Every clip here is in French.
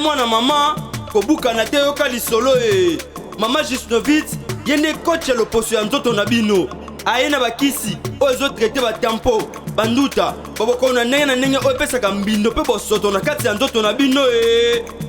mwana mama kobuka na te yoka lisolo mama Gisnovitz yene coach ya loposo ya nzoto na bino aye na bakisi oyo ezotraite batempo banduta babokona ndenge na ndenge oyo epesaka mbindo mpe bosoto na kati ya nzoto na bino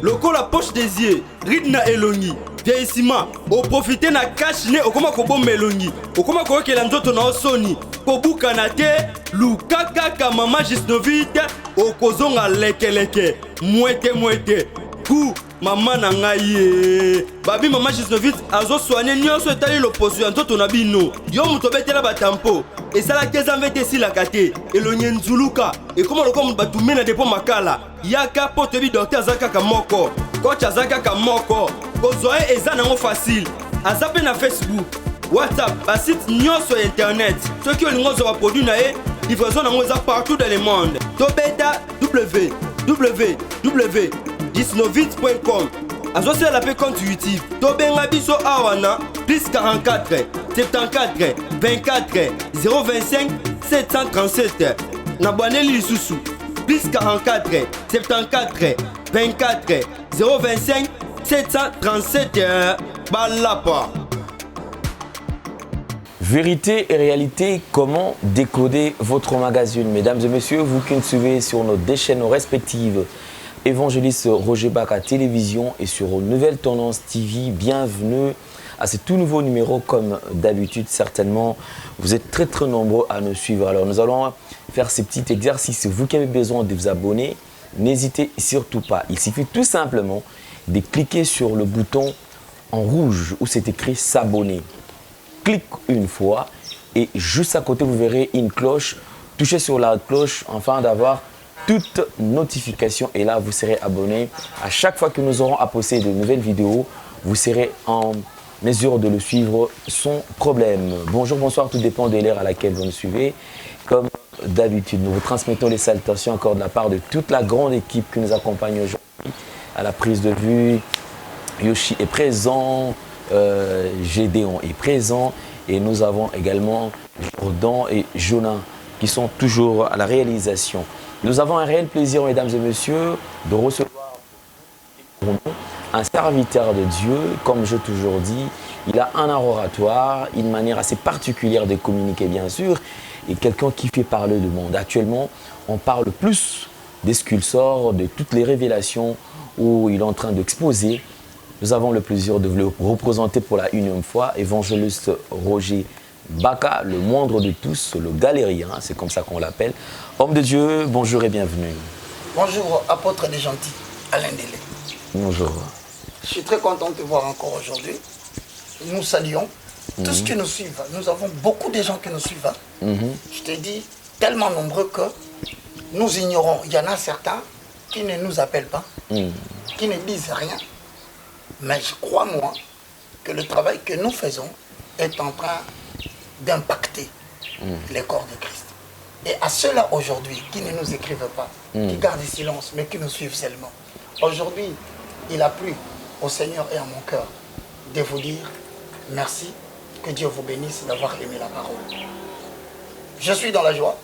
lokola poche des yeux ride na elongi vieillissement oprofite na cash ne okoma kobomba elongi okoma koyokela nzoto na osoni kobuka na te luka kaka mama Gisnovitz okozonga lekeleke mwete ku mama na ngai babi mama Gisnovitz azoswane nyonso etali loposo ya nzoto na bino yo moto obetela batampo esalaki ezambe te esilaka te elongi nzuluka ekoma lokola moto batume na depo makala yaka mpo toyebi dokter aza kaka moko coach aza kaka moko kozwa ye eza nango facile aza mpe na Facebook WhatsApp basite nyonso ya internet soki olingi ozwa baproduit na ye livraison nango eza partout dans le monde tobeta www.gisnovitz.com azosala mpe compte YouTube tobenga biso awa na plus 44 74 24 025 737 na bwaneli lisusu plus 44 74 24 025 737 balapa. Vérité et réalité, comment décoder votre magazine? Mesdames et messieurs, vous qui nous suivez sur nos deux chaînes respectives, Évangéliste Roger Baka Télévision et sur Nouvelle Tendance TV, bienvenue à ce tout nouveau numéro. Comme d'habitude, certainement, vous êtes très nombreux à nous suivre. Alors nous allons faire ce petit exercice. Vous qui avez besoin de vous abonner, n'hésitez surtout pas. Il suffit tout simplement de cliquer sur le bouton en rouge où c'est écrit s'abonner. Clique une fois et juste à côté vous verrez une cloche. Touchez sur la cloche afin d'avoir toute notification et là vous serez abonné. À chaque fois que nous aurons à poster de nouvelles vidéos, vous serez en mesure de le suivre sans problème. Bonjour, bonsoir, tout dépend de l'heure à laquelle vous nous suivez. Comme d'habitude, nous vous transmettons les salutations encore de la part de toute la grande équipe qui nous accompagne aujourd'hui. À la prise de vue, Yoshi est présent. Gédéon est présent et nous avons également Jordan et Jonah qui sont toujours à la réalisation. Nous avons un réel plaisir, mesdames et messieurs, de recevoir un serviteur de Dieu. Comme j'ai toujours dit, il a un art oratoire, une manière assez particulière de communiquer bien sûr, et quelqu'un qui fait parler du monde. Actuellement, on parle plus des sculpteurs, de toutes les révélations où il est en train d'exposer. Nous avons le plaisir de vous le représenter pour la 1e fois, Évangéliste Roger Baka, le moindre de tous, le galérien, c'est comme ça qu'on l'appelle. Homme de Dieu, bonjour et bienvenue. Bonjour, apôtre des gentils, Alain Délé. Bonjour. Je suis très content de te voir encore aujourd'hui. Nous saluons tous ceux qui nous suivent. Nous avons beaucoup de gens qui nous suivent. Je t'ai dit, tellement nombreux que nous ignorons. Il y en a certains qui ne nous appellent pas, qui ne disent rien. Mais je crois, moi, que le travail que nous faisons est en train d'impacter les corps de Christ. Et à ceux-là aujourd'hui qui ne nous écrivent pas, qui gardent le silence, mais qui nous suivent seulement. Aujourd'hui, il a plu au Seigneur et à mon cœur de vous dire merci, que Dieu vous bénisse d'avoir aimé la parole. Je suis dans la joie,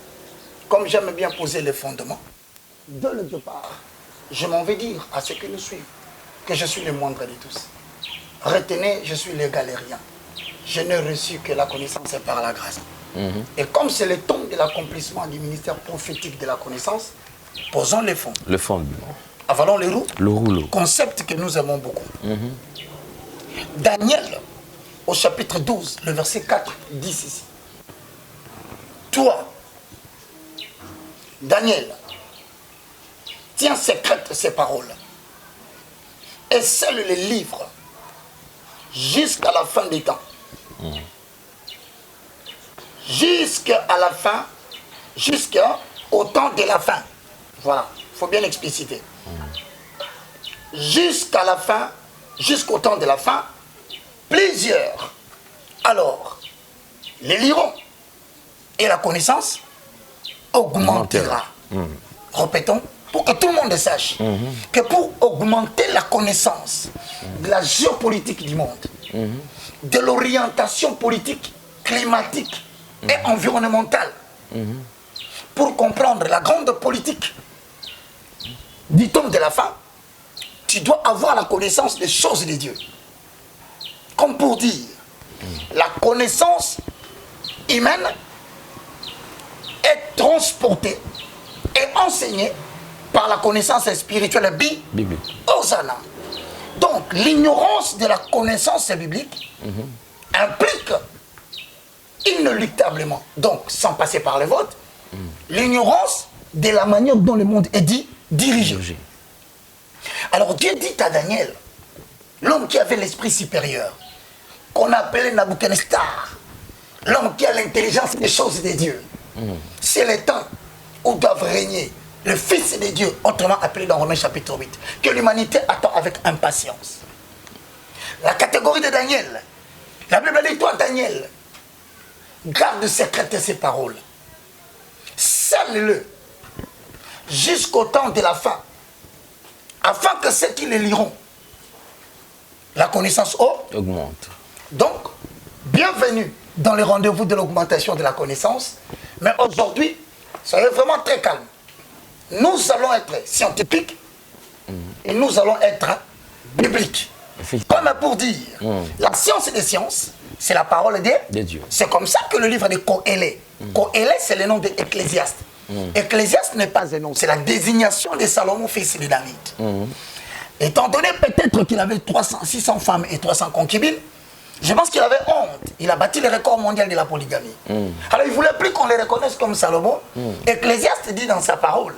comme j'aime bien poser les fondements. Dès le départ, je m'en vais dire à ceux qui nous suivent que je suis le moindre de tous. Retenez, je suis le galérien. Je n'ai reçu que la connaissance par la grâce. Et comme c'est le temps de l'accomplissement du ministère prophétique de la connaissance, posons les fonds. Le fond. Avalons les roues. Le rouleau. Concept que nous aimons beaucoup. Daniel, au chapitre 12, le verset 4, dit ceci. Toi, Daniel, tiens secrète ces paroles. Et scelle les livres jusqu'à la fin des temps. Jusqu'à la fin, jusqu'au temps de la fin. Voilà, il faut bien expliciter. Jusqu'à la fin, jusqu'au temps de la fin, plusieurs. Alors, les liront. Et la connaissance augmentera. Répétons, pour que tout le monde sache que pour augmenter la connaissance de la géopolitique du monde, de l'orientation politique, climatique et environnementale, pour comprendre la grande politique du temps de la fin, tu dois avoir la connaissance des choses de Dieu. Comme pour dire, la connaissance humaine est transportée et enseignée par la connaissance spirituelle biblique. Hosanna. Donc, l'ignorance de la connaissance biblique implique inéluctablement, donc sans passer par les votes, l'ignorance de la manière dont le monde est dirigé. Alors Dieu dit à Daniel, l'homme qui avait l'esprit supérieur, qu'on appelait Nabuchodonosor, l'homme qui a l'intelligence des choses de Dieu, c'est le temps où doivent régner le Fils de Dieu, autrement appelé dans Romains chapitre 8, que l'humanité attend avec impatience. La catégorie de Daniel, la Bible dit, toi Daniel, garde secrète ces paroles, scelle-le jusqu'au temps de la fin, afin que ceux qui les liront, la connaissance augmente. Donc, bienvenue dans le rendez-vous de l'augmentation de la connaissance, mais aujourd'hui, soyez vraiment très calme. Nous allons être scientifiques et nous allons être bibliques. Comme pour dire, la science des sciences, c'est la parole de Dieu. C'est comme ça que le livre de Coëlée. Coëlée, c'est le nom d'Ecclésiaste. Ecclésiaste n'est pas un nom, c'est la désignation de Salomon, fils de David. Étant donné peut-être qu'il avait 600 femmes et 300 concubines, je pense qu'il avait honte. Il a battu le record mondial de la polygamie. Alors il ne voulait plus qu'on le reconnaisse comme Salomon. Ecclésiaste dit dans sa parole,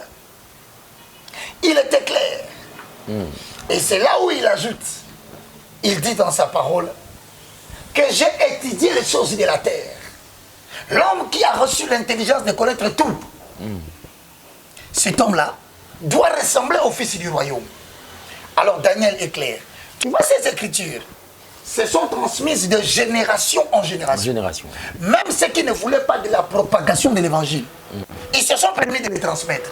il était clair. Et c'est là où il ajoute, il dit dans sa parole, que j'ai étudié les choses de la terre. L'homme qui a reçu l'intelligence de connaître tout, cet homme-là doit ressembler au fils du royaume. Alors Daniel est clair. Tu vois ces écritures, se sont transmises de génération en génération. Même ceux qui ne voulaient pas de la propagation de l'évangile, ils se sont permis de les transmettre.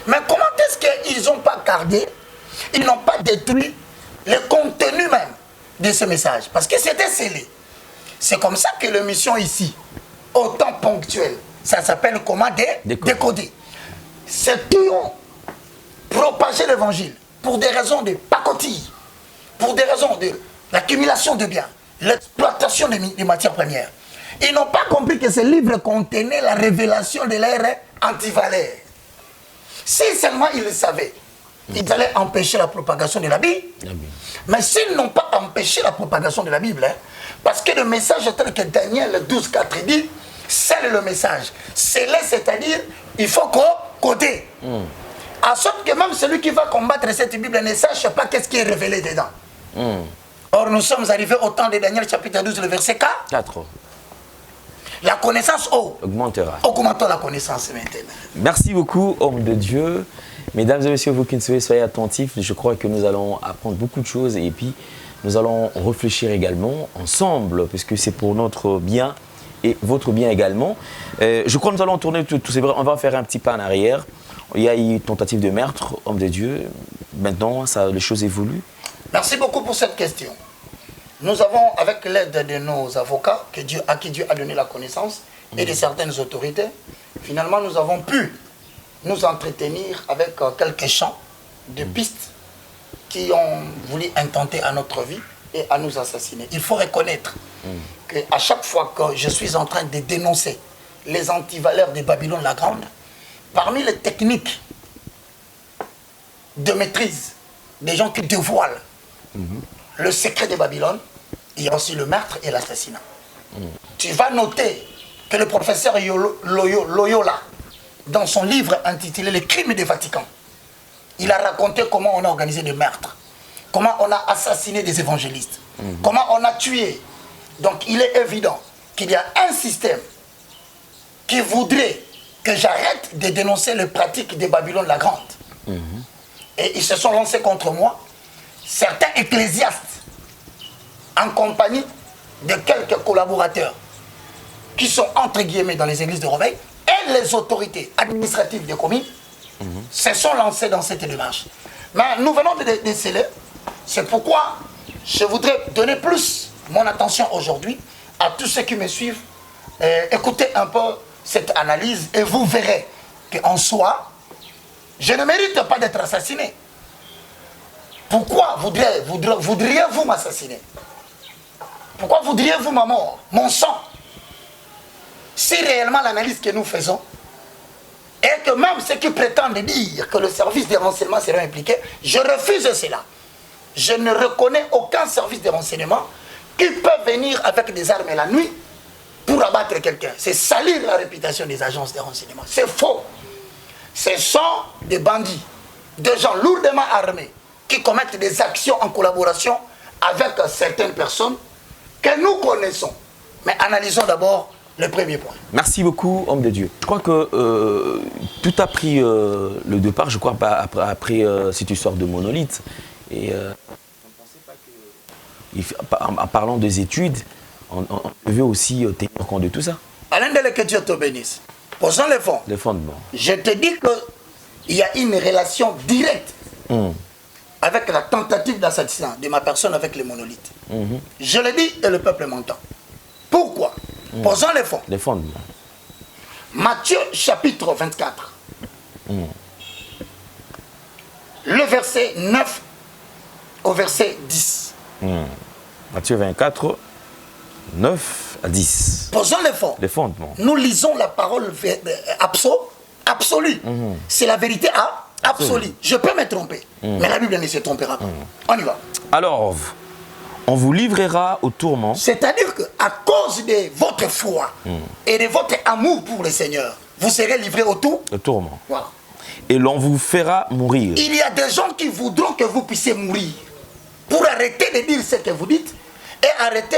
Mais comment est-ce qu'ils n'ont pas gardé, ils n'ont pas détruit le contenu même de ce message? Parce que c'était scellé. C'est comme ça que l'émission ici, au temps ponctuel, ça s'appelle comment décoder. C'est qui ont propagé l'évangile pour des raisons de pacotille, pour des raisons de l'accumulation de biens, l'exploitation des matières premières. Ils n'ont pas compris que ce livre contenait la révélation de leur antivaleur. Si seulement ils le savaient, ils allaient empêcher la propagation de la Bible. Mais s'ils n'ont pas empêché la propagation de la Bible, parce que le message tel que Daniel 12,4 dit, c'est le message. C'est-à-dire, il faut coder. En sorte que même celui qui va combattre cette Bible ne sache pas qu'est-ce qui est révélé dedans. Or, nous sommes arrivés au temps de Daniel chapitre 12, le verset 4. La connaissance augmentera. Augmentons la connaissance maintenant. Merci beaucoup, homme de Dieu. Mesdames et messieurs, vous qui nous suivez, soyez attentifs. Je crois que nous allons apprendre beaucoup de choses et puis nous allons réfléchir également ensemble, puisque c'est pour notre bien et votre bien également. Je crois que nous allons tourner tout c'est vrai, on va faire un petit pas en arrière. Il y a eu tentative de meurtre, homme de Dieu. Maintenant, les choses évoluent. Merci beaucoup pour cette question. Nous avons, avec l'aide de nos avocats, à qui Dieu a donné la connaissance, et de certaines autorités, finalement, nous avons pu nous entretenir avec quelques champs de pistes qui ont voulu intenter à notre vie et à nous assassiner. Il faut reconnaître qu'à chaque fois que je suis en train de dénoncer les antivaleurs de Babylone la Grande, parmi les techniques de maîtrise des gens qui dévoilent le secret de Babylone, il y a aussi le meurtre et l'assassinat. Tu vas noter que le professeur Loyola, dans son livre intitulé « Les crimes du Vatican », il a raconté comment on a organisé des meurtres, comment on a assassiné des évangélistes, comment on a tué. Donc il est évident qu'il y a un système qui voudrait que j'arrête de dénoncer les pratiques de Babylone la Grande. Et ils se sont lancés contre moi, certains ecclésiastes, en compagnie de quelques collaborateurs qui sont entre guillemets dans les églises de Rovey, et les autorités administratives des communes se sont lancées dans cette démarche. Mais nous venons de déceler, c'est pourquoi je voudrais donner plus mon attention aujourd'hui à tous ceux qui me suivent. Écoutez un peu cette analyse et vous verrez qu'en soi, je ne mérite pas d'être assassiné. Pourquoi voudriez-vous m'assassiner? Pourquoi voudriez-vous ma mort, mon sang? Si réellement l'analyse que nous faisons est que même ceux qui prétendent dire que le service de renseignement sera impliqué, je refuse cela. Je ne reconnais aucun service de renseignement qui peut venir avec des armes la nuit pour abattre quelqu'un. C'est salir la réputation des agences de renseignement. C'est faux. Ce sont des bandits, des gens lourdement armés qui commettent des actions en collaboration avec certaines personnes que nous connaissons. Mais analysons d'abord le premier point. Merci beaucoup, homme de Dieu. Je crois que tout a pris le départ, je crois, après cette histoire de monolithe. Et en parlant des études, on devait aussi tenir compte de tout ça. Alain Dele, que Dieu te bénisse. Posons les fonds. Les fondements. Je te dis qu'il y a une relation directe avec la tentative d'assassinat de ma personne avec les monolithes. Je le dis et le peuple m'entend. Pourquoi? Posons les fonds. Les fondements. Matthieu chapitre 24. Le verset 9 au verset 10. Matthieu 24, 9 à 10. Posons les fonds. Les fondements. Nous lisons la parole absolue. C'est la vérité absolue. Je peux me tromper, mais la Bible ne se trompera pas. On y va. Alors, on vous livrera au tourment. C'est-à-dire qu'à cause de votre foi et de votre amour pour le Seigneur, vous serez livrés au tourment. Voilà. Et l'on vous fera mourir. Il y a des gens qui voudront que vous puissiez mourir pour arrêter de dire ce que vous dites et arrêter,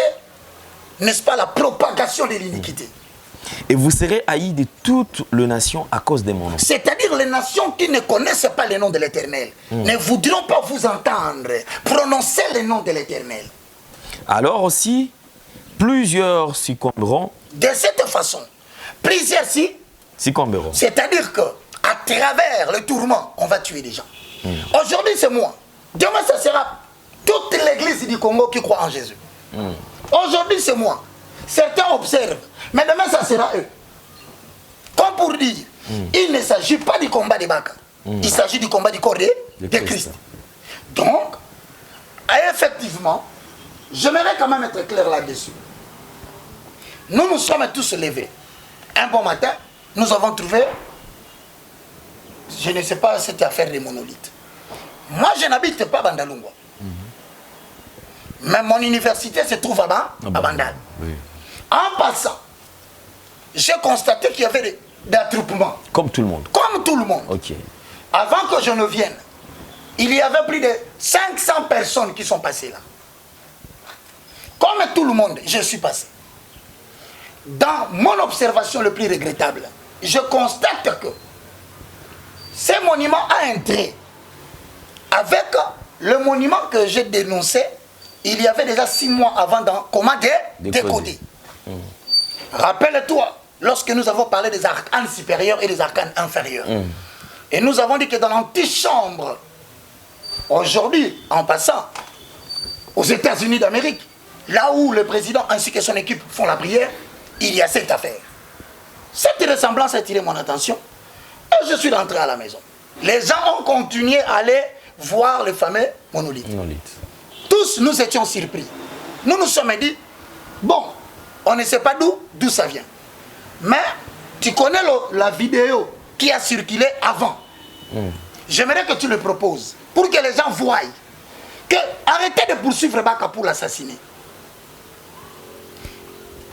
n'est-ce pas, la propagation de l'iniquité. Et vous serez haïs de toutes les nations à cause de mon nom. C'est-à-dire les nations qui ne connaissent pas le nom de l'Éternel ne voudront pas vous entendre prononcer le nom de l'Éternel. Alors aussi, plusieurs succomberont. De cette façon, plusieurs succomberont. C'est-à-dire que à travers le tourment, on va tuer des gens. Aujourd'hui, c'est moi. Demain, ça sera toute l'église du Congo qui croit en Jésus. Aujourd'hui, c'est moi. Certains observent, mais demain, ça sera eux. Comme pour dire, il ne s'agit pas du combat des Baka. Il s'agit du combat du corps de Christ. Donc, effectivement, j'aimerais quand même être clair là-dessus. Nous nous sommes tous levés. Un bon matin, nous avons trouvé, je ne sais pas, cette affaire des monolithes. Moi, je n'habite pas à Bandalungwa. Mais mon université se trouve à Bandal. Oui. En passant, j'ai constaté qu'il y avait des attroupements. Comme tout le monde. Comme tout le monde. Ok. Avant que je ne vienne, il y avait plus de 500 personnes qui sont passées là. Comme tout le monde, je suis passé. Dans mon observation le plus regrettable, je constate que ce monument a un trait. Avec le monument que j'ai dénoncé, il y avait déjà 6 mois avant dans comment décoder. Rappelle-toi, lorsque nous avons parlé des arcanes supérieurs et des arcanes inférieurs. Et nous avons dit que dans l'antichambre, aujourd'hui, en passant aux États-Unis d'Amérique, là où le président ainsi que son équipe font la prière, il y a cette affaire. Cette ressemblance a attiré mon attention et je suis rentré à la maison. Les gens ont continué à aller voir le fameux monolithe. Tous nous étions surpris. Nous nous sommes dit, bon, on ne sait pas d'où ça vient. Mais tu connais la vidéo qui a circulé avant. J'aimerais que tu le proposes pour que les gens voient que arrêtez de poursuivre Baka pour l'assassiner.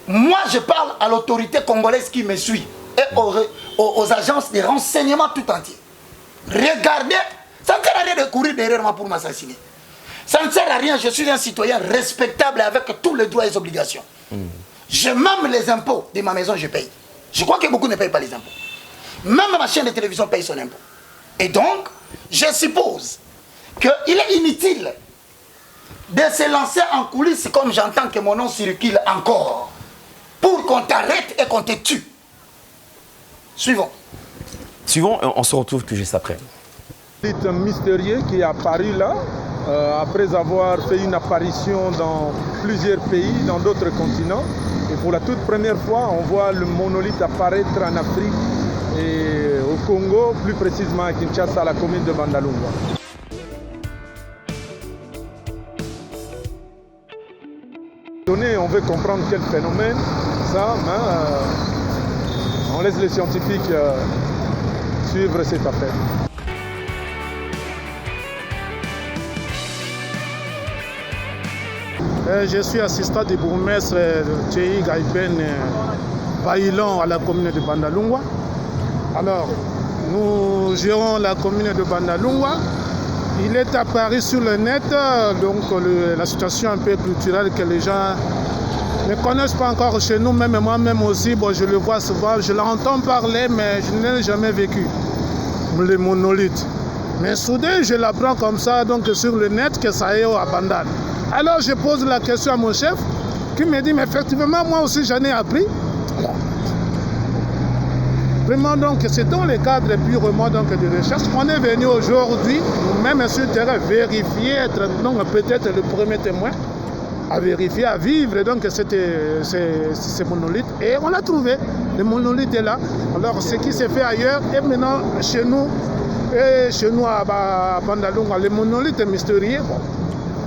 Moi, je parle à l'autorité congolaise qui me suit et aux agences de renseignement tout entier. Regardez, ça ne sert à rien de courir derrière moi pour m'assassiner. Ça ne sert à rien, je suis un citoyen respectable avec tous les droits et les obligations. Je même les impôts de ma maison, je paye. Je crois que beaucoup ne payent pas les impôts. Même ma chaîne de télévision paye son impôt. Et donc, je suppose qu'il est inutile de se lancer en coulisses comme j'entends que mon nom circule encore pour qu'on t'arrête et qu'on te tue. Suivons. Suivons, on se retrouve tout juste après. C'est un mystérieux qui est apparu là, après avoir fait une apparition dans plusieurs pays, dans d'autres continents. Et pour la toute première fois, on voit le monolithe apparaître en Afrique et au Congo, plus précisément à Kinshasa, à la commune de Bandalungwa. on veut comprendre quel phénomène, ça, on laisse les scientifiques suivre cette affaire. Je suis assistant du bourgmestre Tchéhi Gaïben Baïlon à la commune de Bandalungwa. Alors, nous gérons la commune de Bandalungwa. Il est apparu sur le net, donc la situation un peu culturelle que les gens ne connaissent pas encore chez nous, même moi-même aussi, bon, je le vois souvent, je l'entends parler, mais je ne l'ai jamais vécu, les monolithes. Mais soudain, je l'apprends comme ça, donc sur le net, que ça est à Bandal. Alors je pose la question à mon chef, qui me dit, mais effectivement, moi aussi j'en ai appris. Vraiment, donc, c'est dans le cadre purement donc, de recherche qu'on est venu aujourd'hui, même sur le terrain, vérifier, être donc peut-être le premier témoin, à vérifier, à vivre donc ces monolithes. Et on l'a trouvé, le monolithe est là. Alors, ce qui s'est fait ailleurs, et maintenant chez nous à Bandalungwa, le monolithe mystérieux, bon,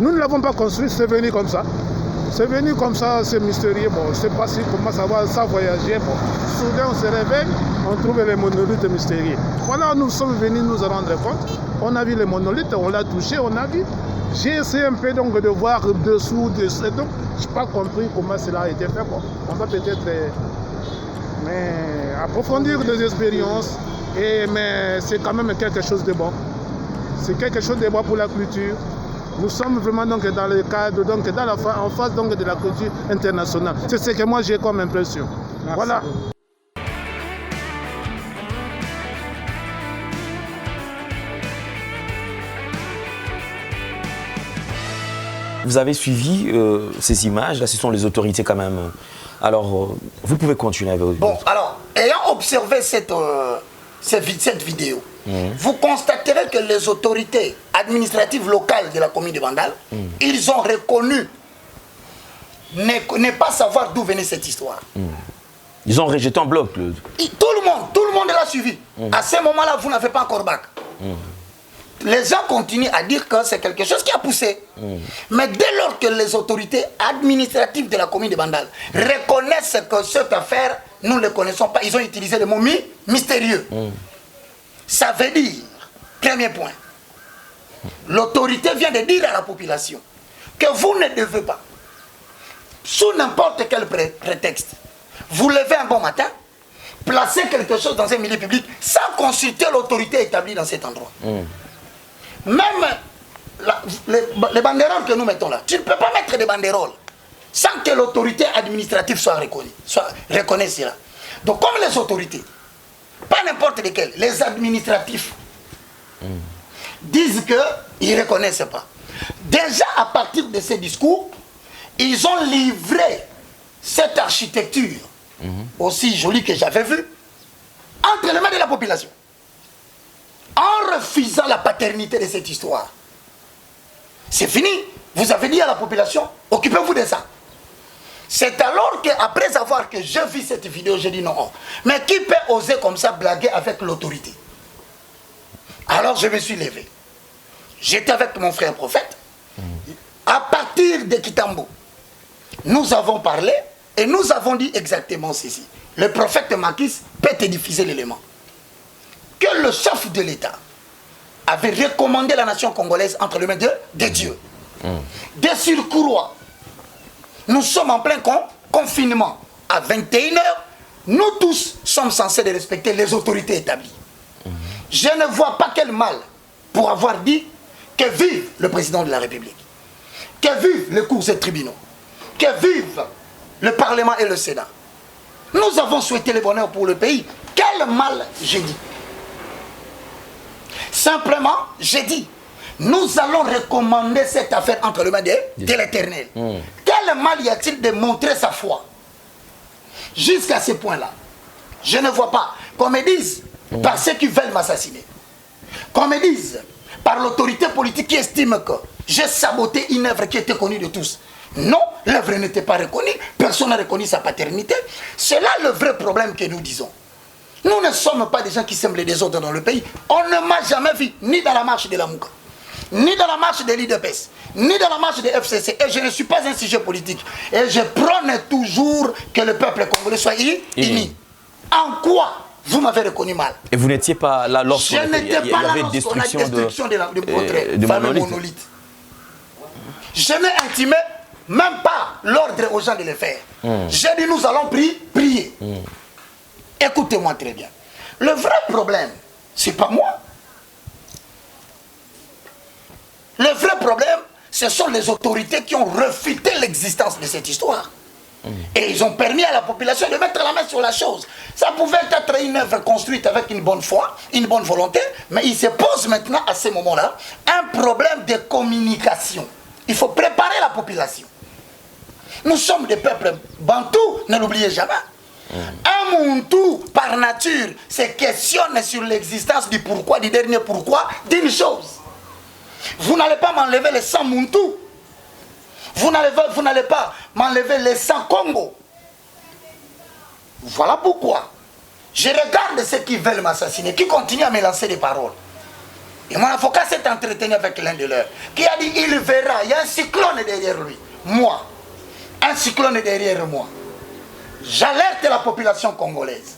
nous ne l'avons pas construit, c'est venu comme ça. C'est venu comme ça, c'est mystérieux. Bon, je ne sais pas si comment ça va, ça voyager. Bon, soudain, on se réveille, on trouve les monolithes mystérieux. Voilà, nous sommes venus nous rendre compte. On a vu les monolithes, on l'a touché, on a vu. J'ai essayé un peu donc de voir dessous. Donc, je n'ai pas compris comment cela a été fait. Bon, on va peut-être approfondir des expériences. Mais c'est quand même quelque chose de bon. C'est quelque chose de bon pour la culture. Nous sommes vraiment donc dans le cadre, donc en face donc de la culture internationale. C'est ce que moi j'ai comme impression. Merci. Voilà. Vous avez suivi ces images, là ce sont les autorités quand même. Alors, vous pouvez continuer avec vous. Bon, alors, ayant observé cette vidéo, vous constaterez que les autorités administratives locales de la commune de Bandal, ils ont reconnu ne pas savoir d'où venait cette histoire. Ils ont rejeté en bloc. Tout le monde l'a suivi. À ce moment-là, vous n'avez pas encore bac. Les gens continuent à dire que c'est quelque chose qui a poussé. Mais dès lors que les autorités administratives de la commune de Bandal reconnaissent que cette affaire, nous ne le connaissons pas, ils ont utilisé le mot mystérieux. Ça veut dire, premier point, l'autorité vient de dire à la population que vous ne devez pas, sous n'importe quel prétexte, vous levez un bon matin, placer quelque chose dans un milieu public sans consulter l'autorité établie dans cet endroit. Même les banderoles que nous mettons là, tu ne peux pas mettre des banderoles sans que l'autorité administrative soit reconnaisse cela. Donc comme les autorités, pas n'importe lesquelles, les administratifs disent qu'ils ne reconnaissent pas. Déjà à partir de ces discours, ils ont livré cette architecture aussi jolie que j'avais vue entre les mains de la population. En refusant la paternité de cette histoire. C'est fini. Vous avez dit à la population, occupez-vous de ça. C'est alors qu'après avoir que je vis cette vidéo, j'ai dit non. Mais qui peut oser comme ça blaguer avec l'autorité? Alors je me suis levé. J'étais avec mon frère prophète. À partir de Kitambo, nous avons parlé et nous avons dit exactement ceci. Le prophète Makis peut te diffuser l'élément. Que le chef de l'État avait recommandé la nation congolaise entre les mains de Dieu. De surcroît, nous sommes en plein confinement. À 21h, nous tous sommes censés de respecter les autorités établies. Je ne vois pas quel mal pour avoir dit que vive le président de la République, que vive les cours et tribunaux, que vive le Parlement et le Sénat. Nous avons souhaité le bonheur pour le pays. Quel mal j'ai dit? Simplement, j'ai dit, nous allons recommander cette affaire entre les mains de l'Éternel. Quel mal y a-t-il de montrer sa foi? Jusqu'à ce point-là, je ne vois pas qu'on me dise par ceux qui veulent m'assassiner, qu'on me dise par l'autorité politique qui estime que j'ai saboté une œuvre qui était connue de tous. Non, l'œuvre n'était pas reconnue, personne n'a reconnu sa paternité. C'est là le vrai problème que nous disons. Nous ne sommes pas des gens qui sèment les désordres dans le pays. On ne m'a jamais vu, ni dans la marche de la Mouka, ni dans la marche de l'IDPS, ni dans la marche de FCC. Et je ne suis pas un sujet politique. Et je prône toujours que le peuple congolais soit uni. En quoi vous m'avez reconnu mal? Et vous n'étiez pas là lorsqu'il y avait destruction de votre fameux monolithe. Je n'ai intimé même pas l'ordre aux gens de le faire. J'ai dit nous allons prier. Écoutez-moi très bien. Le vrai problème, c'est pas moi. Le vrai problème, ce sont les autorités qui ont refuté l'existence de cette histoire. Et ils ont permis à la population de mettre la main sur la chose. Ça pouvait être une œuvre construite avec une bonne foi, une bonne volonté, mais il se pose maintenant à ce moment-là un problème de communication. Il faut préparer la population. Nous sommes des peuples bantous, ne l'oubliez jamais. Un Muntu, par nature, se questionne sur l'existence du pourquoi, du dernier pourquoi, d'une chose. Vous n'allez pas m'enlever le sang Muntu. Vous n'allez pas m'enlever le sang Congo. Voilà pourquoi. Je regarde ceux qui veulent m'assassiner, qui continuent à me lancer des paroles. Et mon avocat s'est entretenu avec l'un de leurs, qui a dit, il verra, il y a un cyclone derrière lui. Moi, un cyclone derrière moi. J'alerte la population congolaise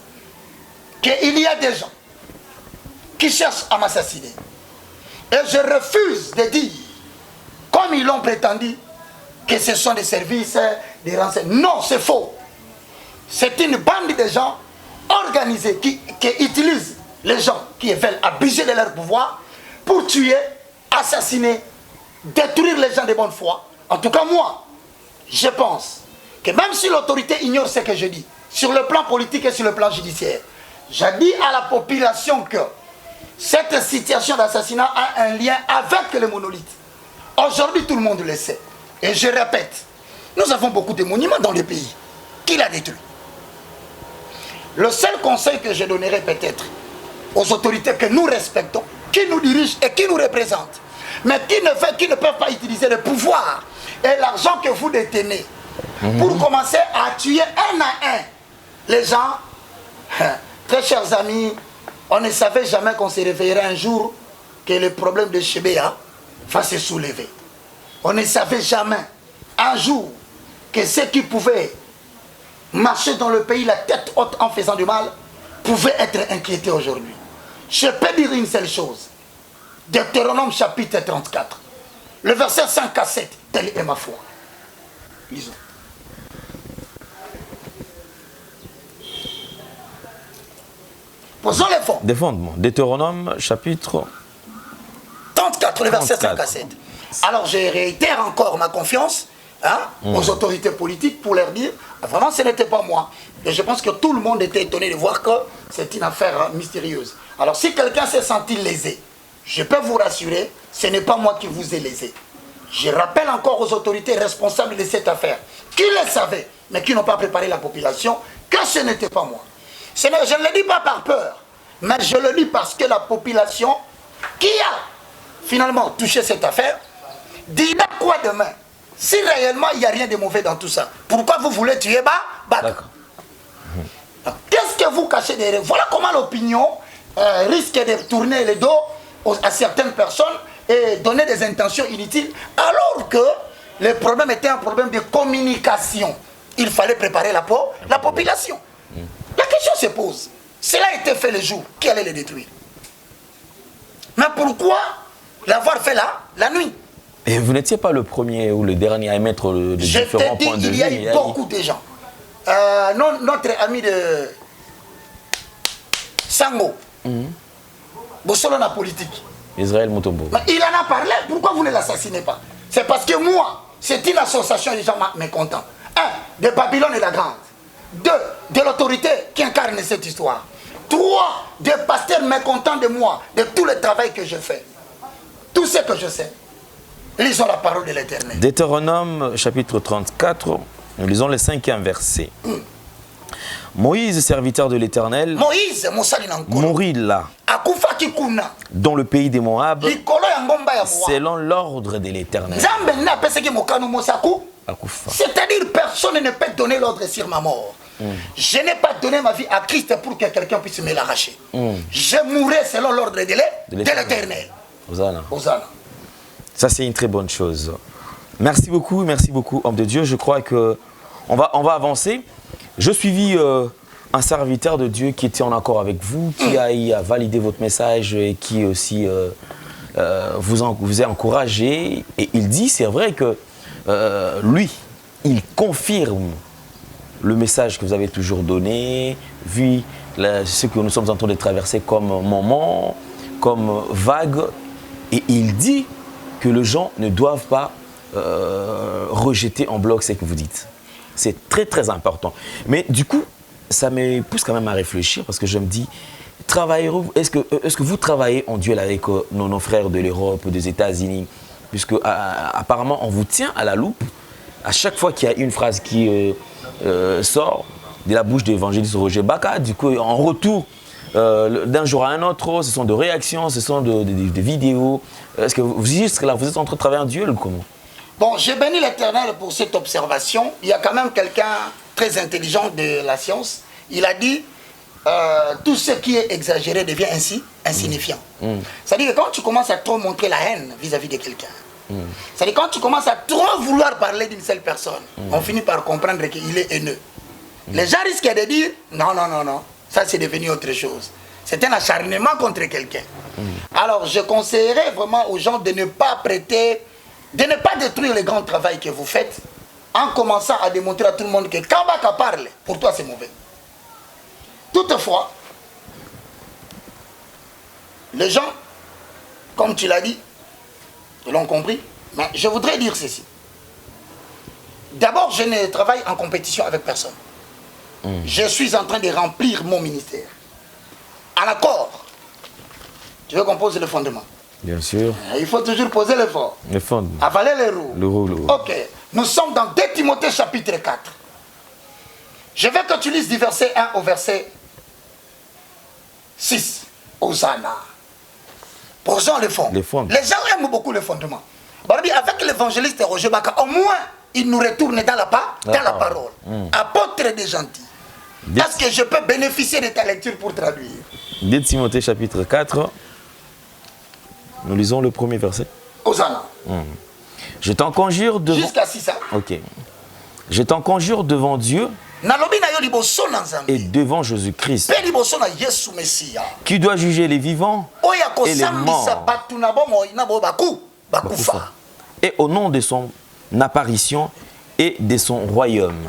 qu'il y a des gens qui cherchent à m'assassiner. Et je refuse de dire, comme ils l'ont prétendu, que ce sont des services, des renseignements. Non, c'est faux. C'est une bande de gens organisés qui utilisent les gens qui veulent abuser de leur pouvoir pour tuer, assassiner, détruire les gens de bonne foi. En tout cas, moi, je pense que même si l'autorité ignore ce que je dis, sur le plan politique et sur le plan judiciaire, je dis à la population que cette situation d'assassinat a un lien avec le monolithe. Aujourd'hui, tout le monde le sait. Et je répète, nous avons beaucoup de monuments dans le pays. Qui l'a détruit? Le seul conseil que je donnerai peut-être aux autorités que nous respectons, qui nous dirigent et qui nous représentent, mais qui ne peuvent pas utiliser le pouvoir et l'argent que vous détenez pour commencer à tuer un à un les gens. Très chers amis, on ne savait jamais qu'on se réveillerait un jour que le problème de Chebea va se soulever. On ne savait jamais un jour que ceux qui pouvaient marcher dans le pays la tête haute en faisant du mal pouvaient être inquiétés aujourd'hui. Je peux dire une seule chose. Deutéronome chapitre 34, le verset 5 à 7, telle est ma foi. Lisons. Posons les fonds. Des fondements. Deutéronome chapitre 34, le verset 5 à 7. Alors je réitère encore ma confiance aux autorités politiques pour leur dire, vraiment ce n'était pas moi. Et je pense que tout le monde était étonné de voir que c'est une affaire mystérieuse. Alors si quelqu'un s'est senti lésé, je peux vous rassurer, ce n'est pas moi qui vous ai lésé. Je rappelle encore aux autorités responsables de cette affaire, qui le savaient, mais qui n'ont pas préparé la population, que ce n'était pas moi. Je ne le dis pas par peur, mais je le dis parce que la population qui a finalement touché cette affaire dira quoi demain? Si réellement il n'y a rien de mauvais dans tout ça, pourquoi vous voulez tuer Baka? Qu'est-ce que vous cachez derrière? Voilà comment l'opinion risque de tourner le dos à certaines personnes et donner des intentions inutiles, alors que le problème était un problème de communication. Il fallait préparer la population. La question se pose. Cela a été fait le jour. Qui allait le détruire? Mais pourquoi l'avoir fait là, la nuit? Et vous n'étiez pas le premier ou le dernier à émettre les différents points de vue. Il y a eu beaucoup de gens. Notre ami de Sango, Bossolona politique. Israël Mutombo. Il en a parlé, pourquoi vous ne l'assassinez pas? C'est parce que moi, c'est une association de gens mécontents. 1. De Babylone et la Grande. 2. De l'autorité qui incarne cette histoire. 3. Des pasteurs mécontents de moi, de tout le travail que je fais. Tout ce que je sais. Lisons la parole de l'Éternel. Deutéronome chapitre 34, nous lisons le 5e verset. Moïse, serviteur de l'Éternel, mourit là, dans le pays des Moab, selon l'ordre de l'Éternel. C'est-à-dire personne ne peut donner l'ordre sur ma mort. Je n'ai pas donné ma vie à Christ pour que quelqu'un puisse me l'arracher. Je mourrai selon l'ordre de l'Éternel. Hosanna. Hosanna. Ça, c'est une très bonne chose. Merci beaucoup, homme de Dieu. Je crois qu'on va avancer. Je suivis un serviteur de Dieu qui était en accord avec vous, qui a validé votre message et qui aussi vous a encouragé. Et il dit, c'est vrai que lui, il confirme le message que vous avez toujours donné, vu ce que nous sommes en train de traverser comme moment, comme vague. Et il dit que les gens ne doivent pas rejeter en bloc ce que vous dites. C'est très très important. Mais du coup, ça me pousse quand même à réfléchir parce que je me dis, est-ce que vous travaillez en duel avec nos frères de l'Europe, des États-Unis? Puisque apparemment on vous tient à la loupe à chaque fois qu'il y a une phrase qui sort de la bouche de l'évangéliste Roger Baka. Du coup, en retour, d'un jour à un autre, ce sont de réactions, ce sont de vidéos. Est-ce que vous êtes en train de travailler en duel ou comment? Bon, j'ai béni l'Éternel pour cette observation. Il y a quand même quelqu'un très intelligent de la science. Il a dit, tout ce qui est exagéré devient ainsi insignifiant. C'est-à-dire que quand tu commences à trop montrer la haine vis-à-vis de quelqu'un, c'est-à-dire quand tu commences à trop vouloir parler d'une seule personne, on finit par comprendre qu'il est haineux. Les gens risquent de dire, non, non, non, non, ça c'est devenu autre chose. C'est un acharnement contre quelqu'un. Alors je conseillerais vraiment aux gens de ne pas prêter, de ne pas détruire le grand travail que vous faites en commençant à démontrer à tout le monde que quand Baka parle, pour toi c'est mauvais. Toutefois, les gens, comme tu l'as dit, l'ont compris, mais je voudrais dire ceci. D'abord, je ne travaille en compétition avec personne. Je suis en train de remplir mon ministère. En accord. Tu veux qu'on pose le fondement? Bien sûr. Il faut toujours poser le fond. Le fondement. Avaler les roues. Le roue. Ok. Nous sommes dans 2 Timothée chapitre 4. Je veux que tu lises du verset 1 au verset 6. Hosanna. Posons le fond. Les gens aiment beaucoup le fondement. Avec l'évangéliste Roger Baka, au moins, il nous retourne dans la parole. Apôtre des gentils. Est-ce que je peux bénéficier de ta lecture pour traduire? 2 Timothée chapitre 4. Nous lisons le premier verset. Hosanna. Je t'en conjure devant... Jusqu'à 6 ans. Ok. Je t'en conjure devant Dieu et devant Jésus-Christ, qui doit juger les vivants et les morts. Et au nom de son apparition et de son royaume.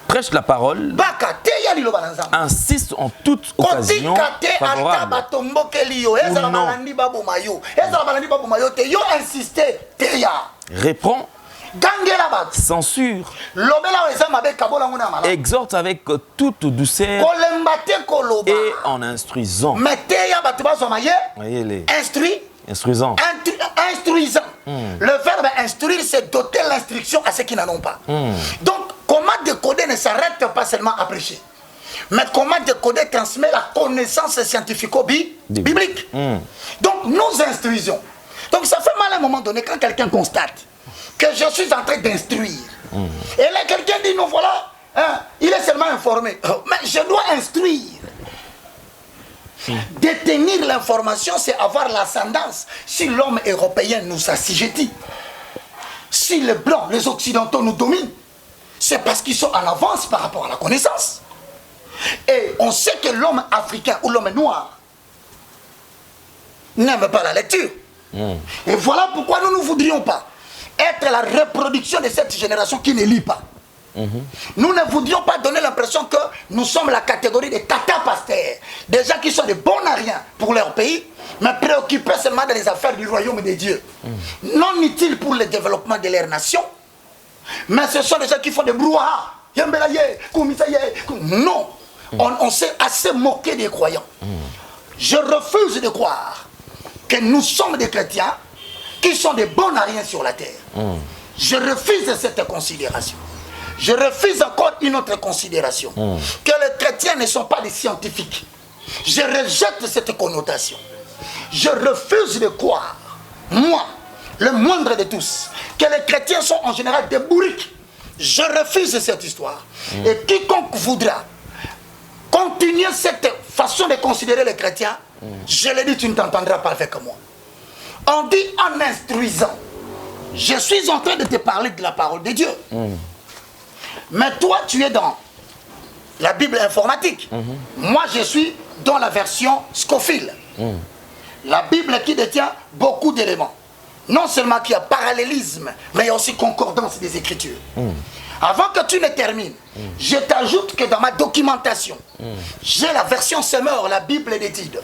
Prêche la parole, insiste en toute occasion favorable. Réprend, censure, exhorte avec toute douceur et en instruisant. Instruisant. Le verbe instruire, c'est doter l'instruction à ceux qui n'en ont pas. Donc, comment décoder ne s'arrête pas seulement à prêcher. Mais comment décoder transmet la connaissance scientifico-biblique. Donc, nous instruisons. Donc, ça fait mal à un moment donné quand quelqu'un constate que je suis en train d'instruire. Et là, quelqu'un dit, non, voilà, hein, il est seulement informé. Mais je dois instruire. Détenir l'information, c'est avoir l'ascendance. Si l'homme européen nous assujettit, si les blancs, les occidentaux nous dominent, c'est parce qu'ils sont en avance par rapport à la connaissance. Et on sait que l'homme africain ou l'homme noir n'aime pas la lecture. Et voilà pourquoi nous ne voudrions pas être la reproduction de cette génération qui ne lit pas. Nous ne voudrions pas donner l'impression que nous sommes la catégorie des tata-pasteurs, des gens qui sont des bons à rien pour leur pays, mais préoccupés seulement des affaires du royaume de Dieu. Non utiles pour le développement de leur nation, mais ce sont des gens qui font des brouhahas. Non, on s'est assez moqué des croyants. Je refuse de croire que nous sommes des chrétiens qui sont des bons à rien sur la terre. Je refuse cette considération. Je refuse encore une autre considération. Que les chrétiens ne sont pas des scientifiques. Je rejette cette connotation. Je refuse de croire, moi, le moindre de tous, que les chrétiens sont en général des bourriques. Je refuse cette histoire. Et quiconque voudra continuer cette façon de considérer les chrétiens, je l'ai dit, tu ne t'entendras pas avec moi. On dit en instruisant. Je suis en train de te parler de la parole de Dieu. Mais toi, tu es dans la Bible informatique. Moi, je suis dans la version Scofield. La Bible qui détient beaucoup d'éléments. Non seulement qu'il y a parallélisme, mais il y a aussi concordance des Écritures. Avant que tu ne termines, je t'ajoute que dans ma documentation, j'ai la version Semeur, la Bible d'études.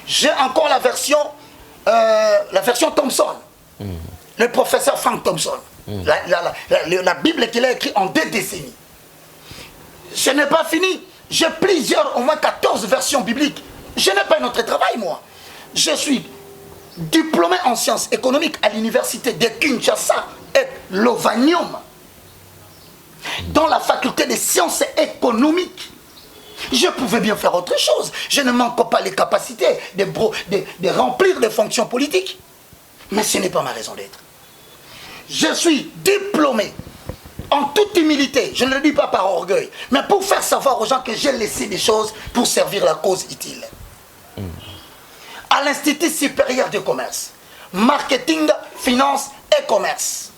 J'ai encore la version Thompson, le professeur Frank Thompson. La Bible qu'il a écrite en 2 décennies. Ce n'est pas fini. J'ai plusieurs, au moins 14 versions bibliques. Je n'ai pas un autre travail, moi. Je suis diplômé en sciences économiques à l'université de Kinshasa et Lovanium, dans la faculté des sciences économiques. Je pouvais bien faire autre chose. Je ne manque pas les capacités de remplir des fonctions politiques. Mais ce n'est pas ma raison d'être. Je suis diplômé en toute humilité, je ne le dis pas par orgueil, mais pour faire savoir aux gens que j'ai laissé des choses pour servir la cause utile. À l'Institut supérieur du commerce, marketing, finance et commerce.